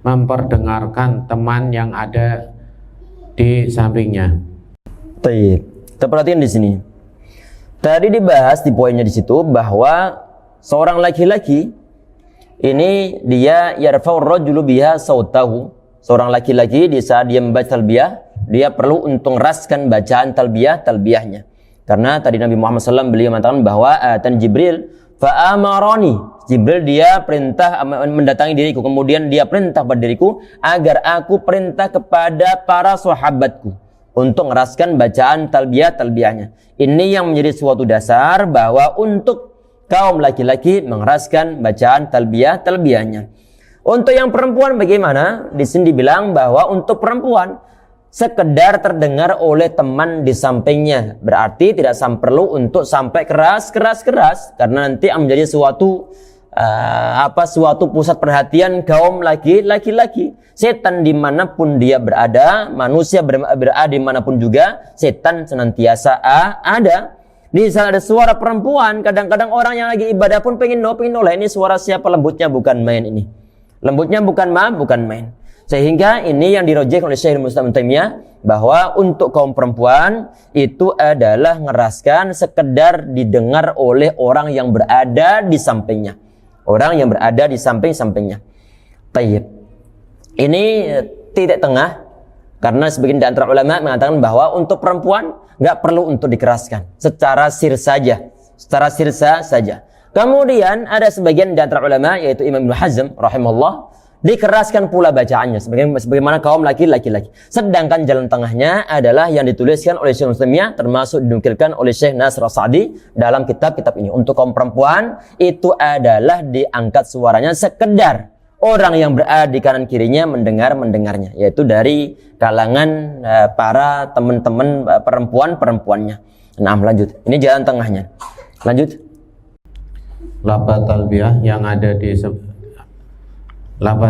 memperdengarkan teman yang ada di sampingnya. Baik, kita perhatikan di sini. Tadi dibahas di poinnya di situ bahwa seorang laki-laki ini dia yarfa'ur rajulu biha sautahu. Seorang laki-laki di saat dia membaca talbiyah, dia perlu untuk meraskan bacaan talbiyahnya. Karena tadi Nabi Muhammad SAW beliau mengatakan bahwa atan Jibril fa amaroni, Jibril dia perintah mendatangi diriku, kemudian dia perintah pada diriku agar aku perintah kepada para sahabatku untuk ngeraskan bacaan talbiyahnya. Ini yang menjadi suatu dasar bahwa untuk kaum laki-laki mengeraskan bacaan talbiyahnya. Untuk yang perempuan bagaimana? Di sini dibilang bahwa untuk perempuan sekedar terdengar oleh teman di sampingnya, berarti tidak perlu untuk sampai keras karena nanti menjadi suatu pusat perhatian kaum laki-laki. Setan dimanapun dia berada, manusia berada dimanapun juga, setan senantiasa ada. Di saat ada suara perempuan, kadang-kadang orang yang lagi ibadah pun pengen noleh, ini suara siapa, lembutnya bukan main ini. Lembutnya bukan main. Sehingga ini yang dirojek oleh Syekh Islam Ibnu Taimiyah bahwa untuk kaum perempuan itu adalah ngeraskan sekedar didengar oleh orang yang berada di sampingnya. Orang yang berada di samping-sampingnya. Tayyib. Ini titik tengah karena sebagian di antara ulama mengatakan bahwa untuk perempuan nggak perlu untuk dikeraskan, secara sir saja. Kemudian ada sebagian di antara ulama yaitu Imam Ibnu Hazm rahimahullah dikeraskan pula bacaannya sebagaimana kaum laki-laki. Sedangkan jalan tengahnya adalah yang dituliskan oleh Syekh Muslimiyah, termasuk dinukilkan oleh Syekh Nasr As-Sa'di dalam kitab-kitab ini. Untuk kaum perempuan itu adalah diangkat suaranya sekedar orang yang berada di kanan kirinya mendengarnya, yaitu dari kalangan para teman-teman perempuannya. Nah, lanjut. Ini jalan tengahnya. Lanjut. Lafaz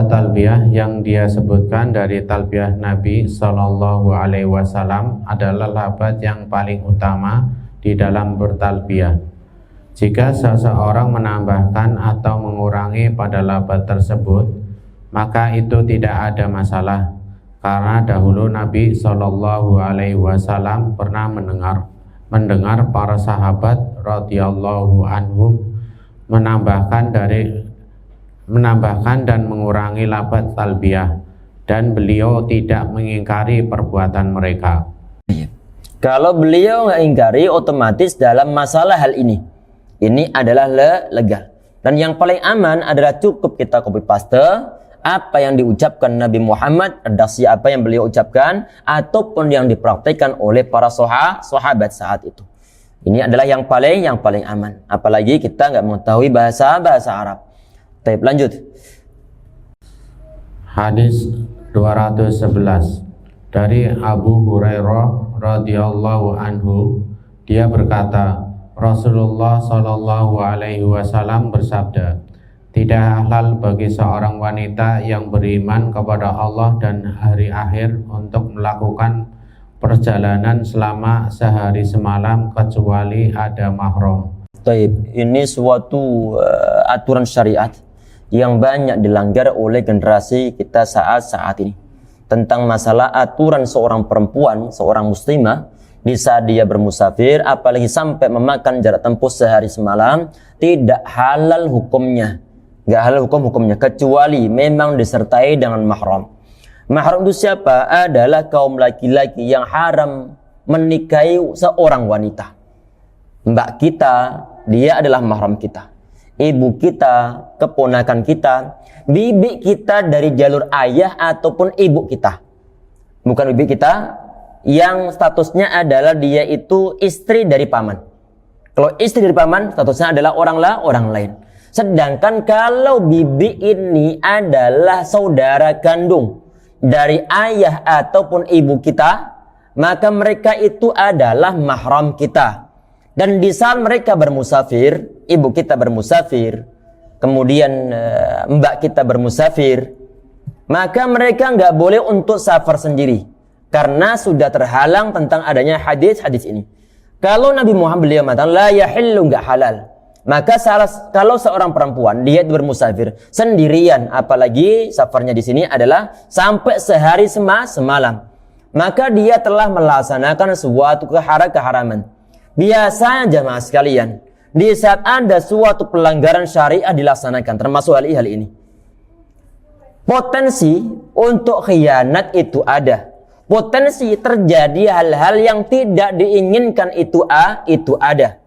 talbiyah yang dia sebutkan dari talbiyah Nabi Shallallahu Alaihi Wasallam adalah lafaz yang paling utama di dalam bertalbiyah. Jika seseorang menambahkan atau mengurangi pada lafaz tersebut, maka itu tidak ada masalah, karena dahulu Nabi Shallallahu Alaihi Wasallam pernah mendengar para sahabat radhiyallahu anhum menambahkan dan mengurangi lafaz talbiyah, dan beliau tidak mengingkari perbuatan mereka. Kalau beliau nggak ingkari, otomatis dalam masalah hal ini adalah legal. Dan yang paling aman adalah cukup kita copy paste apa yang diucapkan Nabi Muhammad, redaksi apa yang beliau ucapkan ataupun yang dipraktikkan oleh para sahabat saat itu. Ini adalah yang paling aman. Apalagi kita nggak mengetahui bahasa Arab. Baik, lanjut. Hadis 211 dari Abu Hurairah radhiyallahu anhu, dia berkata, Rasulullah Shallallahu Alaihi Wasallam bersabda, tidak halal bagi seorang wanita yang beriman kepada Allah dan hari akhir untuk melakukan perjalanan selama sehari semalam kecuali ada mahram. Taib, ini suatu aturan syariat yang banyak dilanggar oleh generasi kita saat ini tentang masalah aturan seorang perempuan, seorang muslimah di saat dia bermusafir, apalagi sampai memakan jarak tempuh sehari semalam, tidak halal hukumnya, nggak halal hukumnya kecuali memang disertai dengan mahram. Mahram itu siapa? Adalah kaum laki-laki yang haram menikahi seorang wanita. Mbak kita, dia adalah mahram kita. Ibu kita, keponakan kita, bibi kita dari jalur ayah ataupun ibu kita. Bukan bibi kita yang statusnya adalah dia itu istri dari paman. Kalau istri dari paman, statusnya adalah orang lain. Sedangkan kalau bibi ini adalah saudara kandung dari ayah ataupun ibu kita, maka mereka itu adalah mahram kita. Dan di saat mereka bermusafir, ibu kita bermusafir, kemudian mbak kita bermusafir, maka mereka nggak boleh untuk safar sendiri karena sudah terhalang tentang adanya hadis ini. Kalau Nabi Muhammad beliau mengatakan la yahillu, nggak halal, maka kalau seorang perempuan dia bermusafir sendirian, apalagi safarnya di sini adalah sampai sehari semalam, maka dia telah melaksanakan suatu keharaman. Biasa jamaah sekalian, di saat ada suatu pelanggaran syariah dilaksanakan, termasuk hal ini, potensi untuk khianat itu ada. Potensi terjadi hal-hal yang tidak diinginkan itu ada.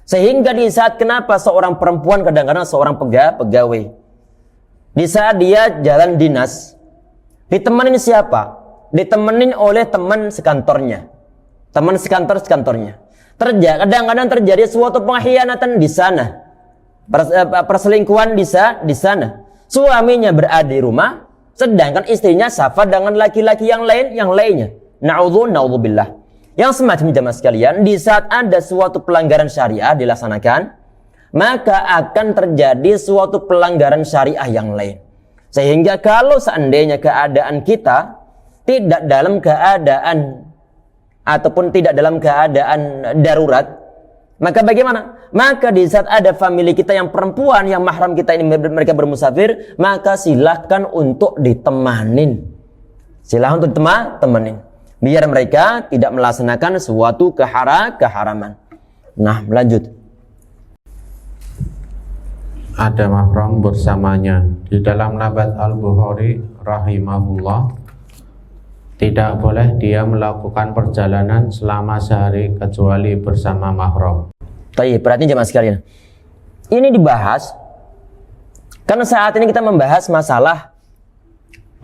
Sehingga di saat kenapa seorang perempuan kadang-kadang seorang pegawai, di saat dia jalan dinas, ditemenin siapa? Ditemenin oleh teman sekantornya. Teman sekantornya. Kadang-kadang terjadi suatu pengkhianatan di sana. Perselingkuhan di sana. Suaminya berada di rumah, sedangkan istrinya safar dengan laki-laki yang lainnya. Na'udzubillah. Yang semacam jamaah sekalian, di saat ada suatu pelanggaran syariah dilaksanakan, maka akan terjadi suatu pelanggaran syariah yang lain. Sehingga kalau seandainya keadaan kita tidak dalam keadaan ataupun tidak dalam keadaan darurat, maka bagaimana? Maka di saat ada family kita yang perempuan, yang mahram kita ini mereka bermusafir, maka silahkan untuk ditemanin. Silahkan untuk ditemanin. Biar mereka tidak melaksanakan suatu keharaman. Nah, lanjut. Ada mahram bersamanya. Di dalam lafaz Al-Bukhari rahimahullah, tidak boleh dia melakukan perjalanan selama sehari kecuali bersama mahram. Baik, perhatian jemaah sekalian. Ini dibahas karena saat ini kita membahas masalah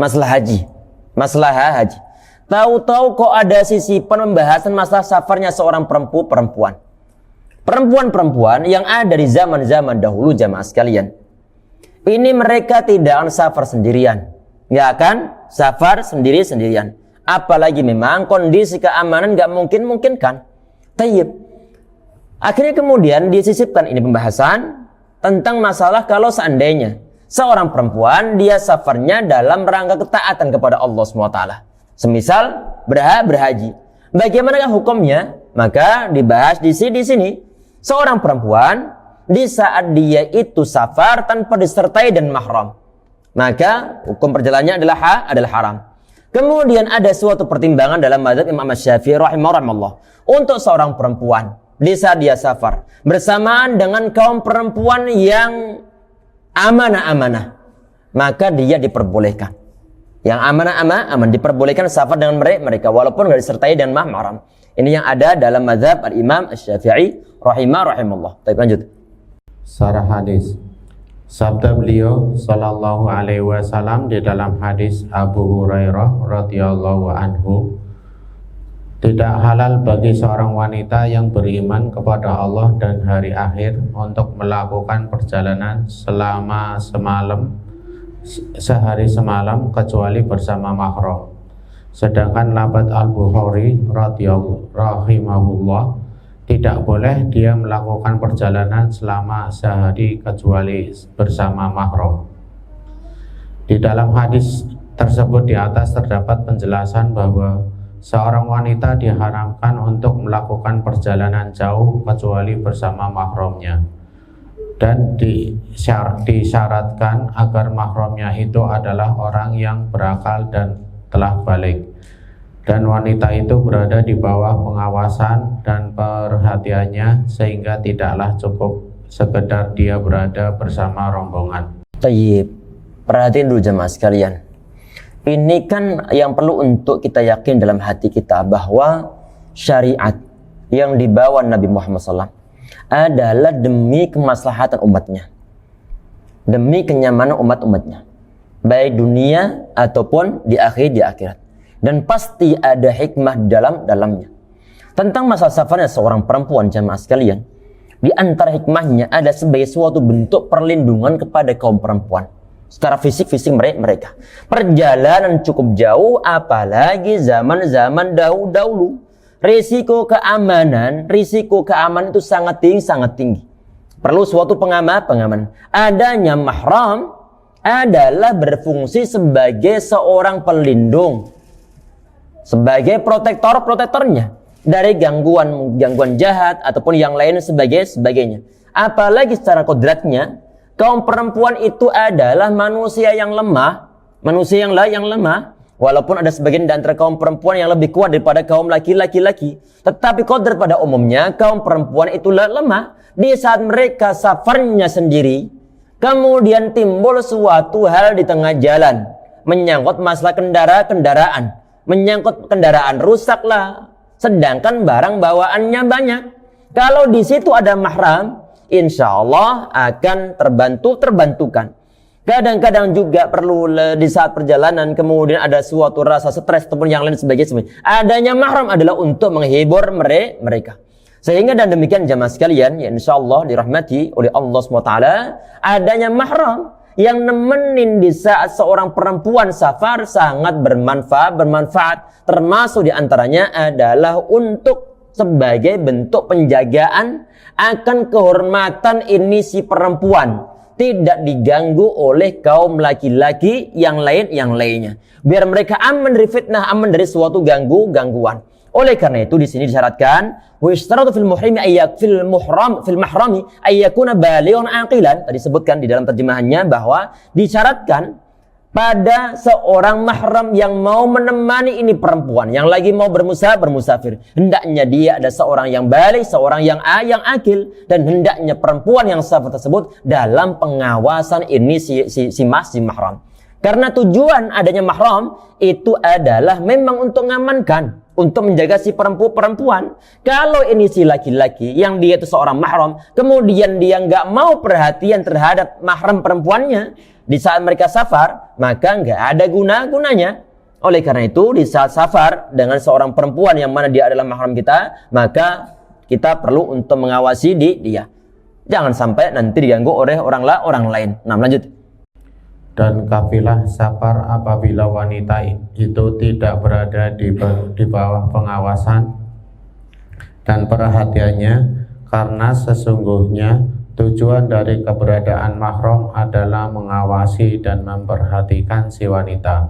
haji. Masalah haji. Tahu-tahu kok ada sisipan pembahasan masalah safarnya seorang perempuan. Perempuan-perempuan yang ada di zaman-zaman dahulu jemaah sekalian. Ini mereka tidak akan safar sendirian. Nggak akan safar sendirian. Apalagi memang kondisi keamanan nggak mungkin-mungkinkan. Tayyib. Akhirnya kemudian disisipkan ini pembahasan tentang masalah kalau seandainya seorang perempuan dia safarnya dalam rangka ketaatan kepada Allah SWT. Semisal berhaji. Bagaimanakah hukumnya? Maka dibahas di sini. Seorang perempuan di saat dia itu safar tanpa disertai dan mahram, maka hukum perjalanannya adalah haram. Kemudian ada suatu pertimbangan dalam mazhab Imam Syafi'i rahimahullah untuk seorang perempuan di saat dia safar bersamaan dengan kaum perempuan yang amanah, maka dia diperbolehkan. Yang aman diperbolehkan safar dengan mereka walaupun tidak disertai dengan mahram. Ini yang ada dalam mazhab Al-Imam Syafi'i rahimahullah. Baik, lanjut. Sarah hadis. Sabda beliau sallallahu alaihi wasallam di dalam hadis Abu Hurairah radhiyallahu anhu, tidak halal bagi seorang wanita yang beriman kepada Allah dan hari akhir untuk melakukan perjalanan selama sehari semalam kecuali bersama mahram. Sedangkan lafaz Al-Bukhari rahimahullah, tidak boleh dia melakukan perjalanan selama sehari kecuali bersama mahram. Di dalam hadis tersebut di atas terdapat penjelasan bahwa seorang wanita diharamkan untuk melakukan perjalanan jauh kecuali bersama mahramnya, dan disyaratkan agar mahramnya itu adalah orang yang berakal dan telah balik, dan wanita itu berada di bawah pengawasan dan perhatiannya, sehingga tidaklah cukup sekedar dia berada bersama rombongan. Tayyib. Perhatiin dulu jemaah sekalian. Ini kan yang perlu untuk kita yakin dalam hati kita bahwa syariat yang dibawa Nabi Muhammad SAW adalah demi kemaslahatan umatnya, demi kenyamanan umatnya, baik dunia ataupun di akhirat. Dan pasti ada hikmah di dalamnya. Tentang masalah safarnya seorang perempuan jamaah sekalian, di antara hikmahnya ada sebagai suatu bentuk perlindungan kepada kaum perempuan secara fisik mereka. Perjalanan cukup jauh, apalagi zaman-zaman dahulu. Risiko keamanan itu sangat tinggi. Perlu suatu pengaman. Adanya mahram adalah berfungsi sebagai seorang pelindung, sebagai protektornya dari gangguan jahat ataupun yang lain sebagainya. Apalagi secara kodratnya kaum perempuan itu adalah manusia yang lemah. Walaupun ada sebagian di antara kaum perempuan yang lebih kuat daripada kaum laki-laki, tetapi kodrat pada umumnya kaum perempuan itu lemah. Di saat mereka safarnya sendiri, kemudian timbul suatu hal di tengah jalan, menyangkut masalah kendaraan rusaklah, sedangkan barang bawaannya banyak. Kalau di situ ada mahram, insya Allah akan terbantukan. Kadang-kadang juga perlu di saat perjalanan kemudian ada suatu rasa stres ataupun yang lain sebagainya. Adanya mahram adalah untuk menghibur mereka. Sehingga dan demikian jamaah sekalian, ya insya Allah dirahmati oleh Allah SWT, adanya mahram yang nemenin di saat seorang perempuan safar sangat bermanfaat. Termasuk diantaranya adalah untuk sebagai bentuk penjagaan akan kehormatan ini si perempuan tidak diganggu oleh kaum laki-laki yang lainnya, biar mereka aman dari fitnah, aman dari suatu gangguan. Oleh karena itu di sini disyaratkan wa ishtaratu fil mahrami ayyakuna balighan aqilan. Tadi sebutkan di dalam terjemahannya bahwa disyaratkan pada seorang mahram yang mau menemani ini perempuan yang lagi mau bermusafir, hendaknya dia ada seorang yang baligh, seorang yang akil, dan hendaknya perempuan yang safar tersebut dalam pengawasan ini si mahram. Karena tujuan adanya mahram itu adalah memang untuk mengamankan, untuk menjaga si perempuan. Kalau ini si laki-laki yang dia itu seorang mahram, kemudian dia nggak mau perhatian terhadap mahram perempuannya di saat mereka safar, maka nggak ada gunanya. Oleh karena itu di saat safar dengan seorang perempuan yang mana dia adalah mahram kita, maka kita perlu untuk mengawasi dia. Jangan sampai nanti diganggu oleh orang lain. Nah, lanjut. Dan kafilah safar apabila wanita itu tidak berada di bawah pengawasan dan perhatiannya, karena sesungguhnya tujuan dari keberadaan mahram adalah mengawasi dan memperhatikan si wanita,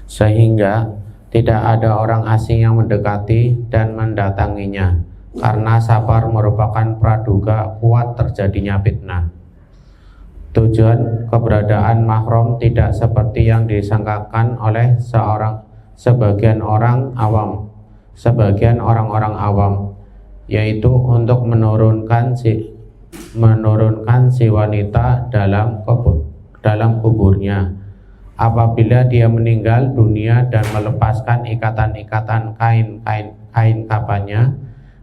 sehingga tidak ada orang asing yang mendekati dan mendatanginya, karena safar merupakan praduga kuat terjadinya fitnah. Tujuan keberadaan mahram tidak seperti yang disangkakan oleh sebagian orang awam, yaitu untuk menurunkan si wanita dalam kuburnya apabila dia meninggal dunia dan melepaskan ikatan-ikatan kain kafannya,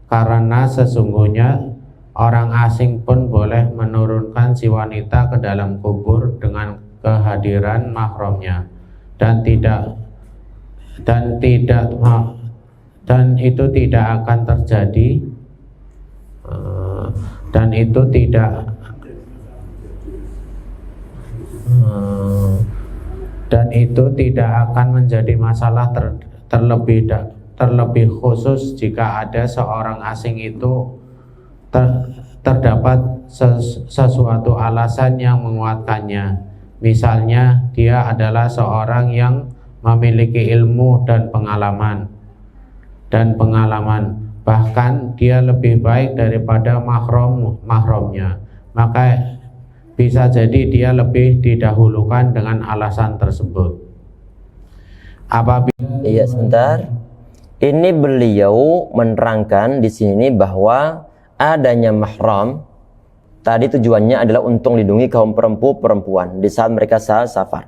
karena sesungguhnya orang asing pun boleh menurunkan si wanita ke dalam kubur dengan kehadiran mahramnya, dan itu tidak akan terjadi dan itu tidak akan menjadi masalah terlebih khusus jika ada seorang asing itu terdapat sesuatu alasan yang menguatkannya. Misalnya dia adalah seorang yang memiliki ilmu dan pengalaman, bahkan dia lebih baik daripada mahramnya, maka bisa jadi dia lebih didahulukan dengan alasan tersebut. Iya, sebentar. Ini beliau menerangkan di sini bahwa adanya mahram tadi tujuannya adalah untuk melindungi kaum perempuan di saat mereka safar.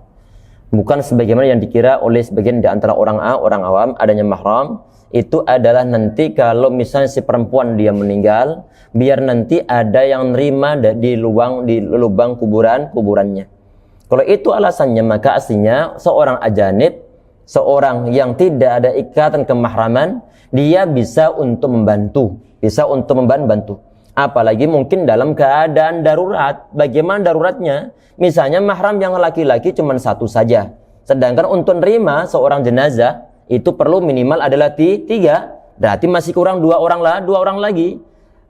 Bukan sebagaimana yang dikira oleh sebagian di antara orang awam. Adanya mahram itu adalah nanti kalau misalnya si perempuan dia meninggal, biar nanti ada yang nerima di lubang kuburannya. Kalau itu alasannya, maka aslinya seorang ajanib, seorang yang tidak ada ikatan kemahraman, dia bisa untuk membantu. Apalagi mungkin dalam keadaan darurat. Bagaimana daruratnya? Misalnya mahram yang laki-laki cuma satu saja, sedangkan untuk nerima seorang jenazah itu perlu minimal adalah 3, berarti masih kurang 2 orang lagi.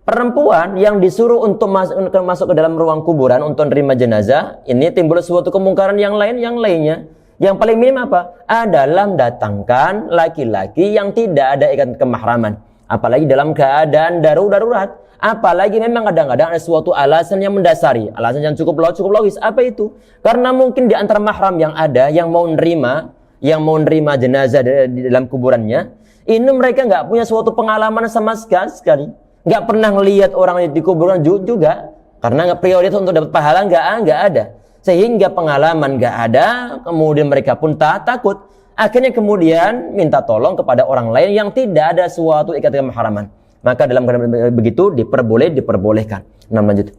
Perempuan yang disuruh untuk masuk ke dalam ruang kuburan untuk nerima jenazah, ini timbul suatu kemungkaran yang lainnya. Yang paling minim apa? Adalah mendatangkan laki-laki yang tidak ada ikatan kemahraman. Apalagi dalam keadaan darurat, apalagi memang kadang-kadang ada suatu alasan yang mendasari, alasan yang cukup logis. Apa itu? Karena mungkin di antara mahram yang ada yang mau nerima jenazah di dalam kuburannya, ini mereka nggak punya suatu pengalaman sama sekali, nggak pernah melihat orang di kuburan juga, karena prioritas untuk dapat pahala nggak ada, sehingga pengalaman nggak ada, kemudian mereka pun takut. Akhirnya kemudian minta tolong kepada orang lain yang tidak ada suatu ikatan kemahraman. maka dalam keadaan begitu diperbolehkan. Nah, lanjut.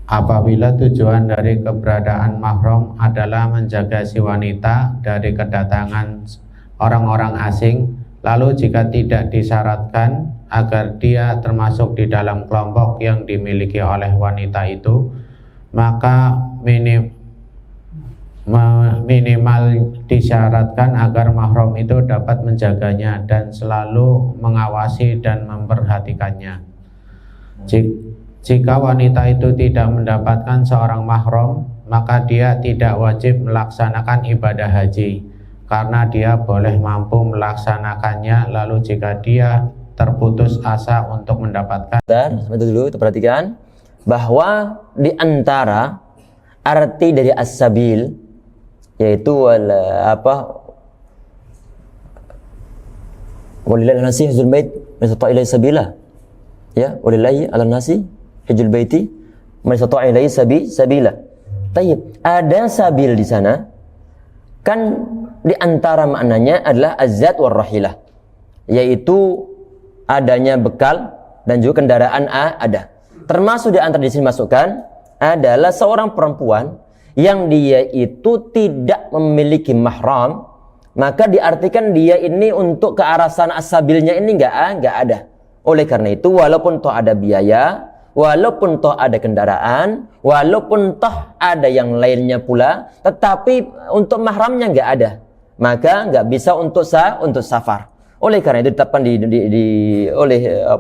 Apabila tujuan dari keberadaan mahram adalah menjaga si wanita dari kedatangan orang-orang asing, lalu jika tidak disyaratkan agar dia termasuk di dalam kelompok yang dimiliki oleh wanita itu, maka minimal disyaratkan agar mahram itu dapat menjaganya dan selalu mengawasi dan memperhatikannya. Jika wanita itu tidak mendapatkan seorang mahram, maka dia tidak wajib melaksanakan ibadah haji karena dia boleh mampu melaksanakannya. Lalu jika dia terputus asa untuk mendapatkan, Sebentar dulu, kita perhatikan bahwa di antara arti dari as-sabil yaitu walillahi nasi hajjul bait man istata'a ilaihi sabila, ya, walillahi 'alan nasi hajjul baiti man istata'a ilaihi sabila. Tayyib, ada sabil di sana kan, di antara maknanya adalah az-zat war rahilah, yaitu adanya bekal dan juga kendaraan ada. Termasuk di antara di sini masukkan adalah seorang perempuan yang dia itu tidak memiliki mahram, maka diartikan dia ini untuk ke arah sana as-sabilnya ini enggak ada. Oleh karena itu, walaupun toh ada biaya, walaupun toh ada kendaraan, walaupun toh ada yang lainnya pula, tetapi untuk mahramnya enggak ada, maka enggak bisa untuk safar. Oleh karena itu ditetapkan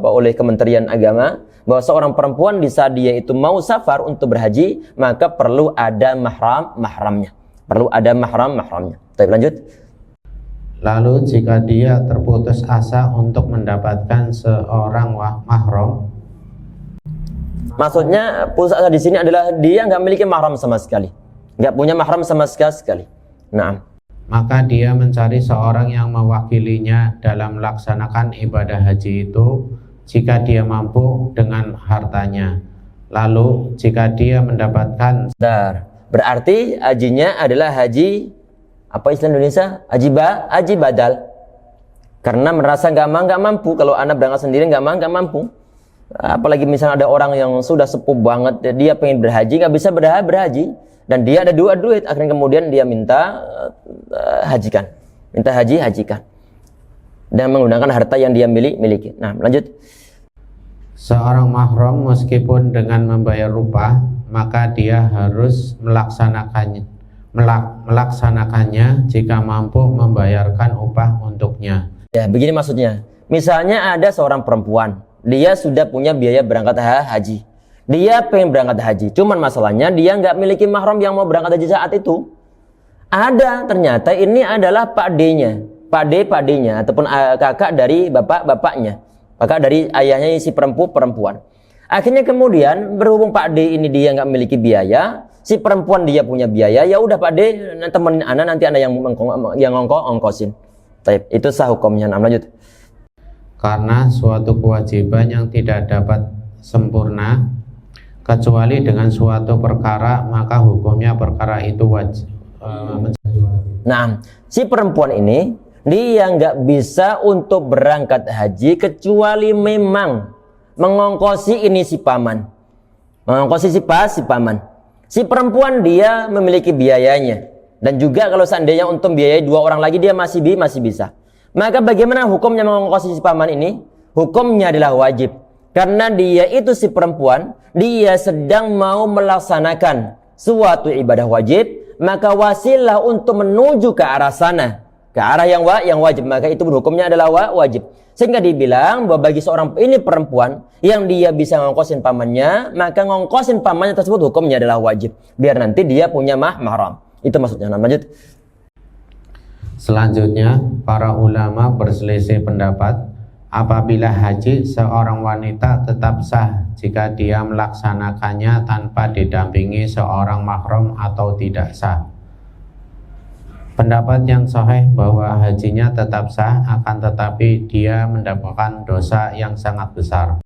oleh Kementerian Agama bahwa seorang perempuan di saat dia itu mau safar untuk berhaji, maka perlu ada mahramnya. Perlu ada mahramnya. Baik, lanjut. lalu jika dia terputus asa untuk mendapatkan seorang mahram, Maksudnya putus asa di sini adalah dia nggak memiliki mahram sama sekali, nggak punya mahram sama sekali. Nah, maka dia mencari seorang yang mewakilinya dalam melaksanakan ibadah haji itu jika dia mampu dengan hartanya. Lalu jika dia mendapatkan, berarti hajinya adalah haji apa istilah Indonesia? Haji badal. Karena merasa nggak mampu, kalau anak berangkat sendiri nggak mampu. Apalagi misalnya ada orang yang sudah sepuh banget, dia pengen berhaji, nggak bisa berhaji, dan dia ada duit, akhirnya kemudian dia minta hajikan, dan menggunakan harta yang dia miliki. Nah, lanjut. seorang mahram meskipun dengan membayar upah, maka dia harus melaksanakannya jika mampu membayarkan upah untuknya. Ya, begini maksudnya. Misalnya ada seorang perempuan, dia sudah punya biaya berangkat haji. Dia pengen berangkat haji, cuman masalahnya dia nggak memiliki mahram yang mau berangkat haji saat itu. Ada, ternyata ini adalah Pak D-nya ataupun kakak dari bapaknya, kakak dari ayahnya si perempuan. Akhirnya kemudian berhubung Pak D ini dia nggak memiliki biaya, si perempuan dia punya biaya, ya udah Pak D temenin anak, nanti anak yang ongkosin. Itu sah hukumnya. Nah, lanjut. Karena suatu kewajiban yang tidak dapat sempurna kecuali dengan suatu perkara, maka hukumnya perkara itu wajib. Nah, si perempuan ini dia nggak bisa untuk berangkat haji kecuali memang mengongkosi ini si paman, mengongkosi si paman. Si perempuan dia memiliki biayanya, dan juga kalau seandainya untuk biayai 2 orang lagi dia masih bisa. Maka bagaimana hukumnya mengongkosi si paman ini? Hukumnya adalah wajib, karena dia itu si perempuan, dia sedang mau melaksanakan suatu ibadah wajib, maka wasilah untuk menuju ke arah sana, ke arah yang wajib, maka itu hukumnya adalah wajib. Sehingga dibilang bahwa bagi seorang ini perempuan yang dia bisa ngongkosin pamannya, maka ngongkosin pamannya tersebut hukumnya adalah wajib, biar nanti dia punya mahram. Itu maksudnya. Nah, lanjut. Selanjutnya, para ulama berselisih pendapat apabila haji seorang wanita tetap sah jika dia melaksanakannya tanpa didampingi seorang mahram atau tidak sah. Pendapat yang sahih bahwa hajinya tetap sah, akan tetapi dia mendapatkan dosa yang sangat besar.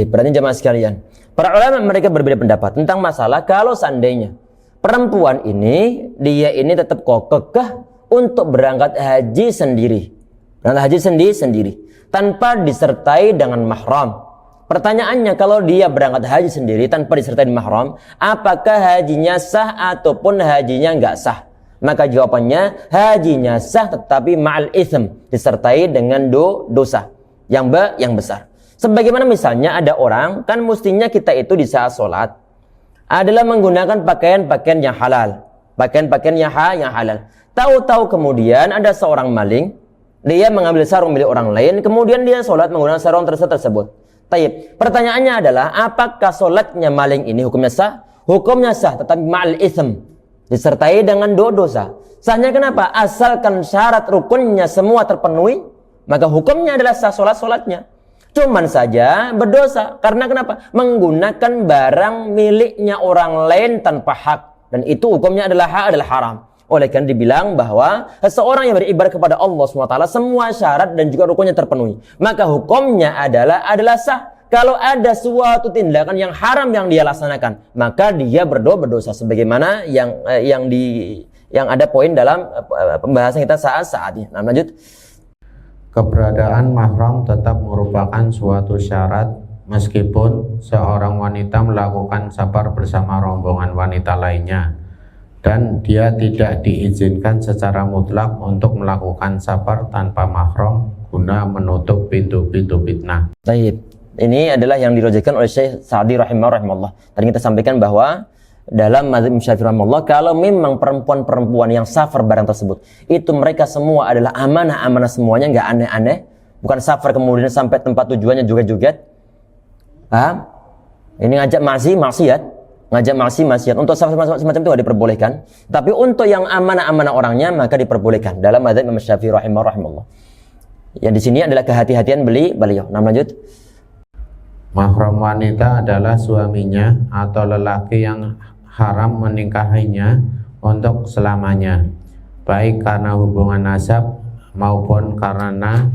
Berarti jemaah sekalian, para ulama mereka berbeda pendapat tentang masalah kalau seandainya perempuan ini dia ini tetap kekeh untuk berangkat haji sendiri. Berangkat haji sendiri tanpa disertai dengan mahram. Pertanyaannya, kalau dia berangkat haji sendiri tanpa disertai mahram, apakah hajinya sah ataupun hajinya enggak sah? Maka jawabannya, hajinya sah tetapi ma'al itsm, disertai dengan dosa yang besar. Sebagaimana misalnya ada orang, kan mestinya kita itu di saat sholat adalah menggunakan pakaian-pakaian yang halal, pakaian-pakaian yang halal. Tahu-tahu kemudian ada seorang maling, dia mengambil sarung milik orang lain, kemudian dia sholat menggunakan sarung tersebut. Taib. Pertanyaannya adalah, apakah sholatnya maling ini hukumnya sah? Hukumnya sah, tetapi ma'al itsm, disertai dengan dosa. Sahnya kenapa? Asalkan syarat rukunnya semua terpenuhi, maka hukumnya adalah sah sholatnya. Cuman saja berdosa. Karena kenapa? Menggunakan barang miliknya orang lain tanpa hak. Dan itu hukumnya adalah haram. Oleh karena dibilang bahwa seseorang yang beribadah kepada Allah SWT semua syarat dan juga rukunnya terpenuhi, maka hukumnya adalah sah. Kalau ada suatu tindakan yang haram yang dia laksanakan, maka dia berdosa sebagaimana yang ada poin dalam pembahasan kita saat ini. Nah, lanjut. Keberadaan mahram tetap merupakan suatu syarat meskipun seorang wanita melakukan safar bersama rombongan wanita lainnya, dan dia tidak diizinkan secara mutlak untuk melakukan safar tanpa mahram guna menutup pintu-pintu fitnah. Baik. Ini adalah yang dirojekkan oleh Syekh Sa'di rahimahullah. Tadi kita sampaikan bahwa dalam mazhab Syafi'i rahimahullah, kalau memang perempuan-perempuan yang safar barang tersebut itu mereka semua adalah amanah semuanya, nggak aneh-aneh, bukan safar kemudian sampai tempat tujuannya joget-joget. Paham? Ini ngajak maksiat. Untuk semacam itu tidak diperbolehkan. Tapi untuk yang amanah-amanah orangnya maka diperbolehkan dalam mazhab Imam Syafi'i rahimahullah. Yang di sini adalah kehati-hatian beliau. Nah, lanjut. Mahram wanita adalah suaminya atau lelaki yang haram menikahinya untuk selamanya, baik karena hubungan nasab maupun karena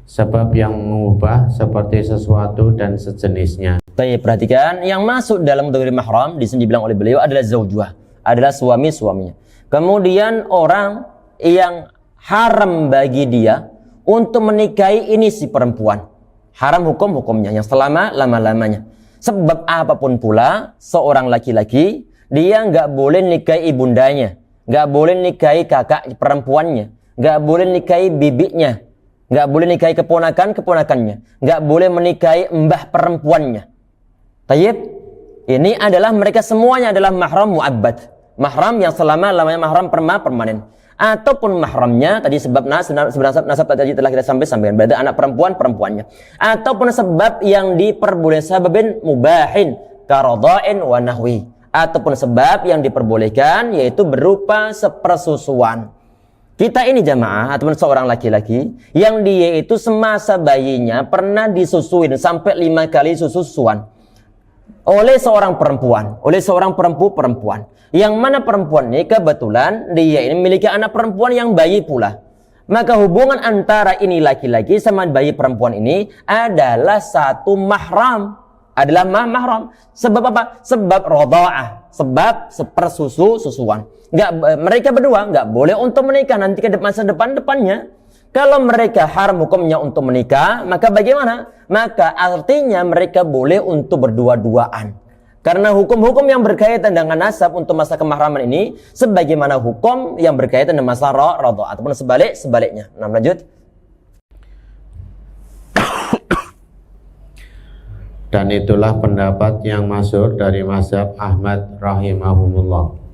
sebab yang mengubah seperti sesuatu dan sejenisnya. Baik, perhatikan, yang masuk dalam kategori mahram di sini dibilang oleh beliau adalah zaujuah, adalah suaminya. Kemudian orang yang haram bagi dia untuk menikahi ini si perempuan, haram hukumnya yang selama-lamanya. Sebab apapun pula seorang laki-laki dia nggak boleh nikahi ibundanya, nggak boleh nikahi kakak perempuannya, nggak boleh nikahi bibinya, nggak boleh nikahi keponakannya, nggak boleh menikahi mbah perempuannya. Tayyib, ini adalah mereka semuanya adalah mahram mu'abbad, mahram yang selama-lamanya, mahram permanen. Ataupun mahramnya tadi sebab nasab tadi telah kita sampaikan, berarti anak perempuannya, ataupun sebab yang diperbolehkan, sababin mubahin karadha'in wa nahwi, ataupun sebab yang diperbolehkan yaitu berupa sepersusuan. Kita ini jamaah ataupun seorang laki-laki yang dia itu semasa bayinya pernah disusuin sampai 5 kali susuan oleh seorang perempuan, yang mana perempuan ini kebetulan dia ini memiliki anak perempuan yang bayi pula. Maka hubungan antara ini laki-laki sama bayi perempuan ini adalah satu mahram, adalah mahram. Sebab apa? Sebab radha'ah, sebab sepersusuan. Mereka berdua nggak boleh untuk menikah nanti ke masa depannya. Kalau mereka haram hukumnya untuk menikah, maka bagaimana? Maka artinya mereka boleh untuk berdua-duaan. Karena hukum-hukum yang berkaitan dengan nasab untuk masa kemahraman ini sebagaimana hukum yang berkaitan dengan masa radha ataupun sebaliknya. Nah, lanjut. Dan itulah pendapat yang masyhur dari mazhab Ahmad rahimahumullah.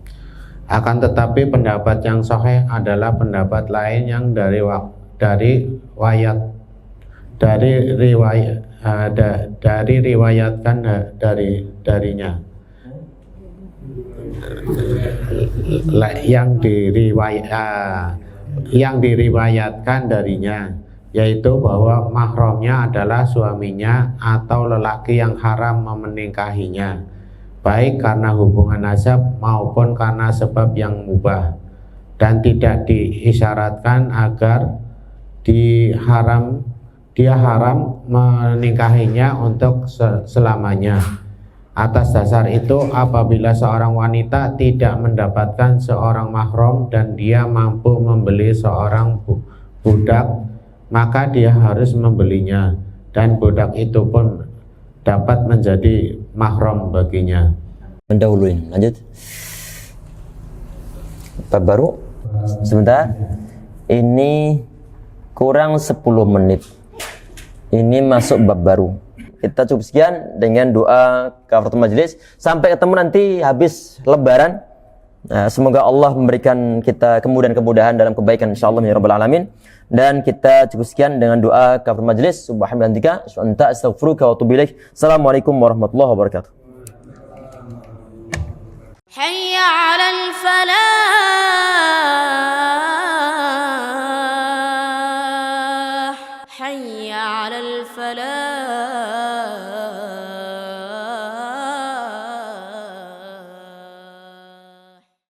Akan tetapi pendapat yang sahih adalah pendapat lain yang diriwayatkan darinya, yang diriwayatkan darinya, yaitu bahwa mahramnya adalah suaminya atau lelaki yang haram menikahinya, baik karena hubungan nasab maupun karena sebab yang mubah, dan tidak diisyaratkan agar dia haram menikahinya untuk selamanya. Atas dasar itu, apabila seorang wanita tidak mendapatkan seorang mahram dan dia mampu membeli seorang budak maka dia harus membelinya dan budak itu pun dapat menjadi mahram baginya. Mendahului. Lanjut. Bab baru. Sebentar. Ini kurang 10 menit. Ini masuk bab baru. Kita cukup sekian dengan doa kafaratul majlis. Sampai ketemu nanti habis lebaran. Semoga Allah memberikan kita kemudahan-kemudahan dalam kebaikan insyaallah ya rabbal alamin. Dan kita cukup sekian dengan doa kafaratul majlis. Subhanallah, astaghfiruka wa atubu ilaik. Assalamualaikum warahmatullahi wabarakatuh. حي على الفلاح حي على الفلاح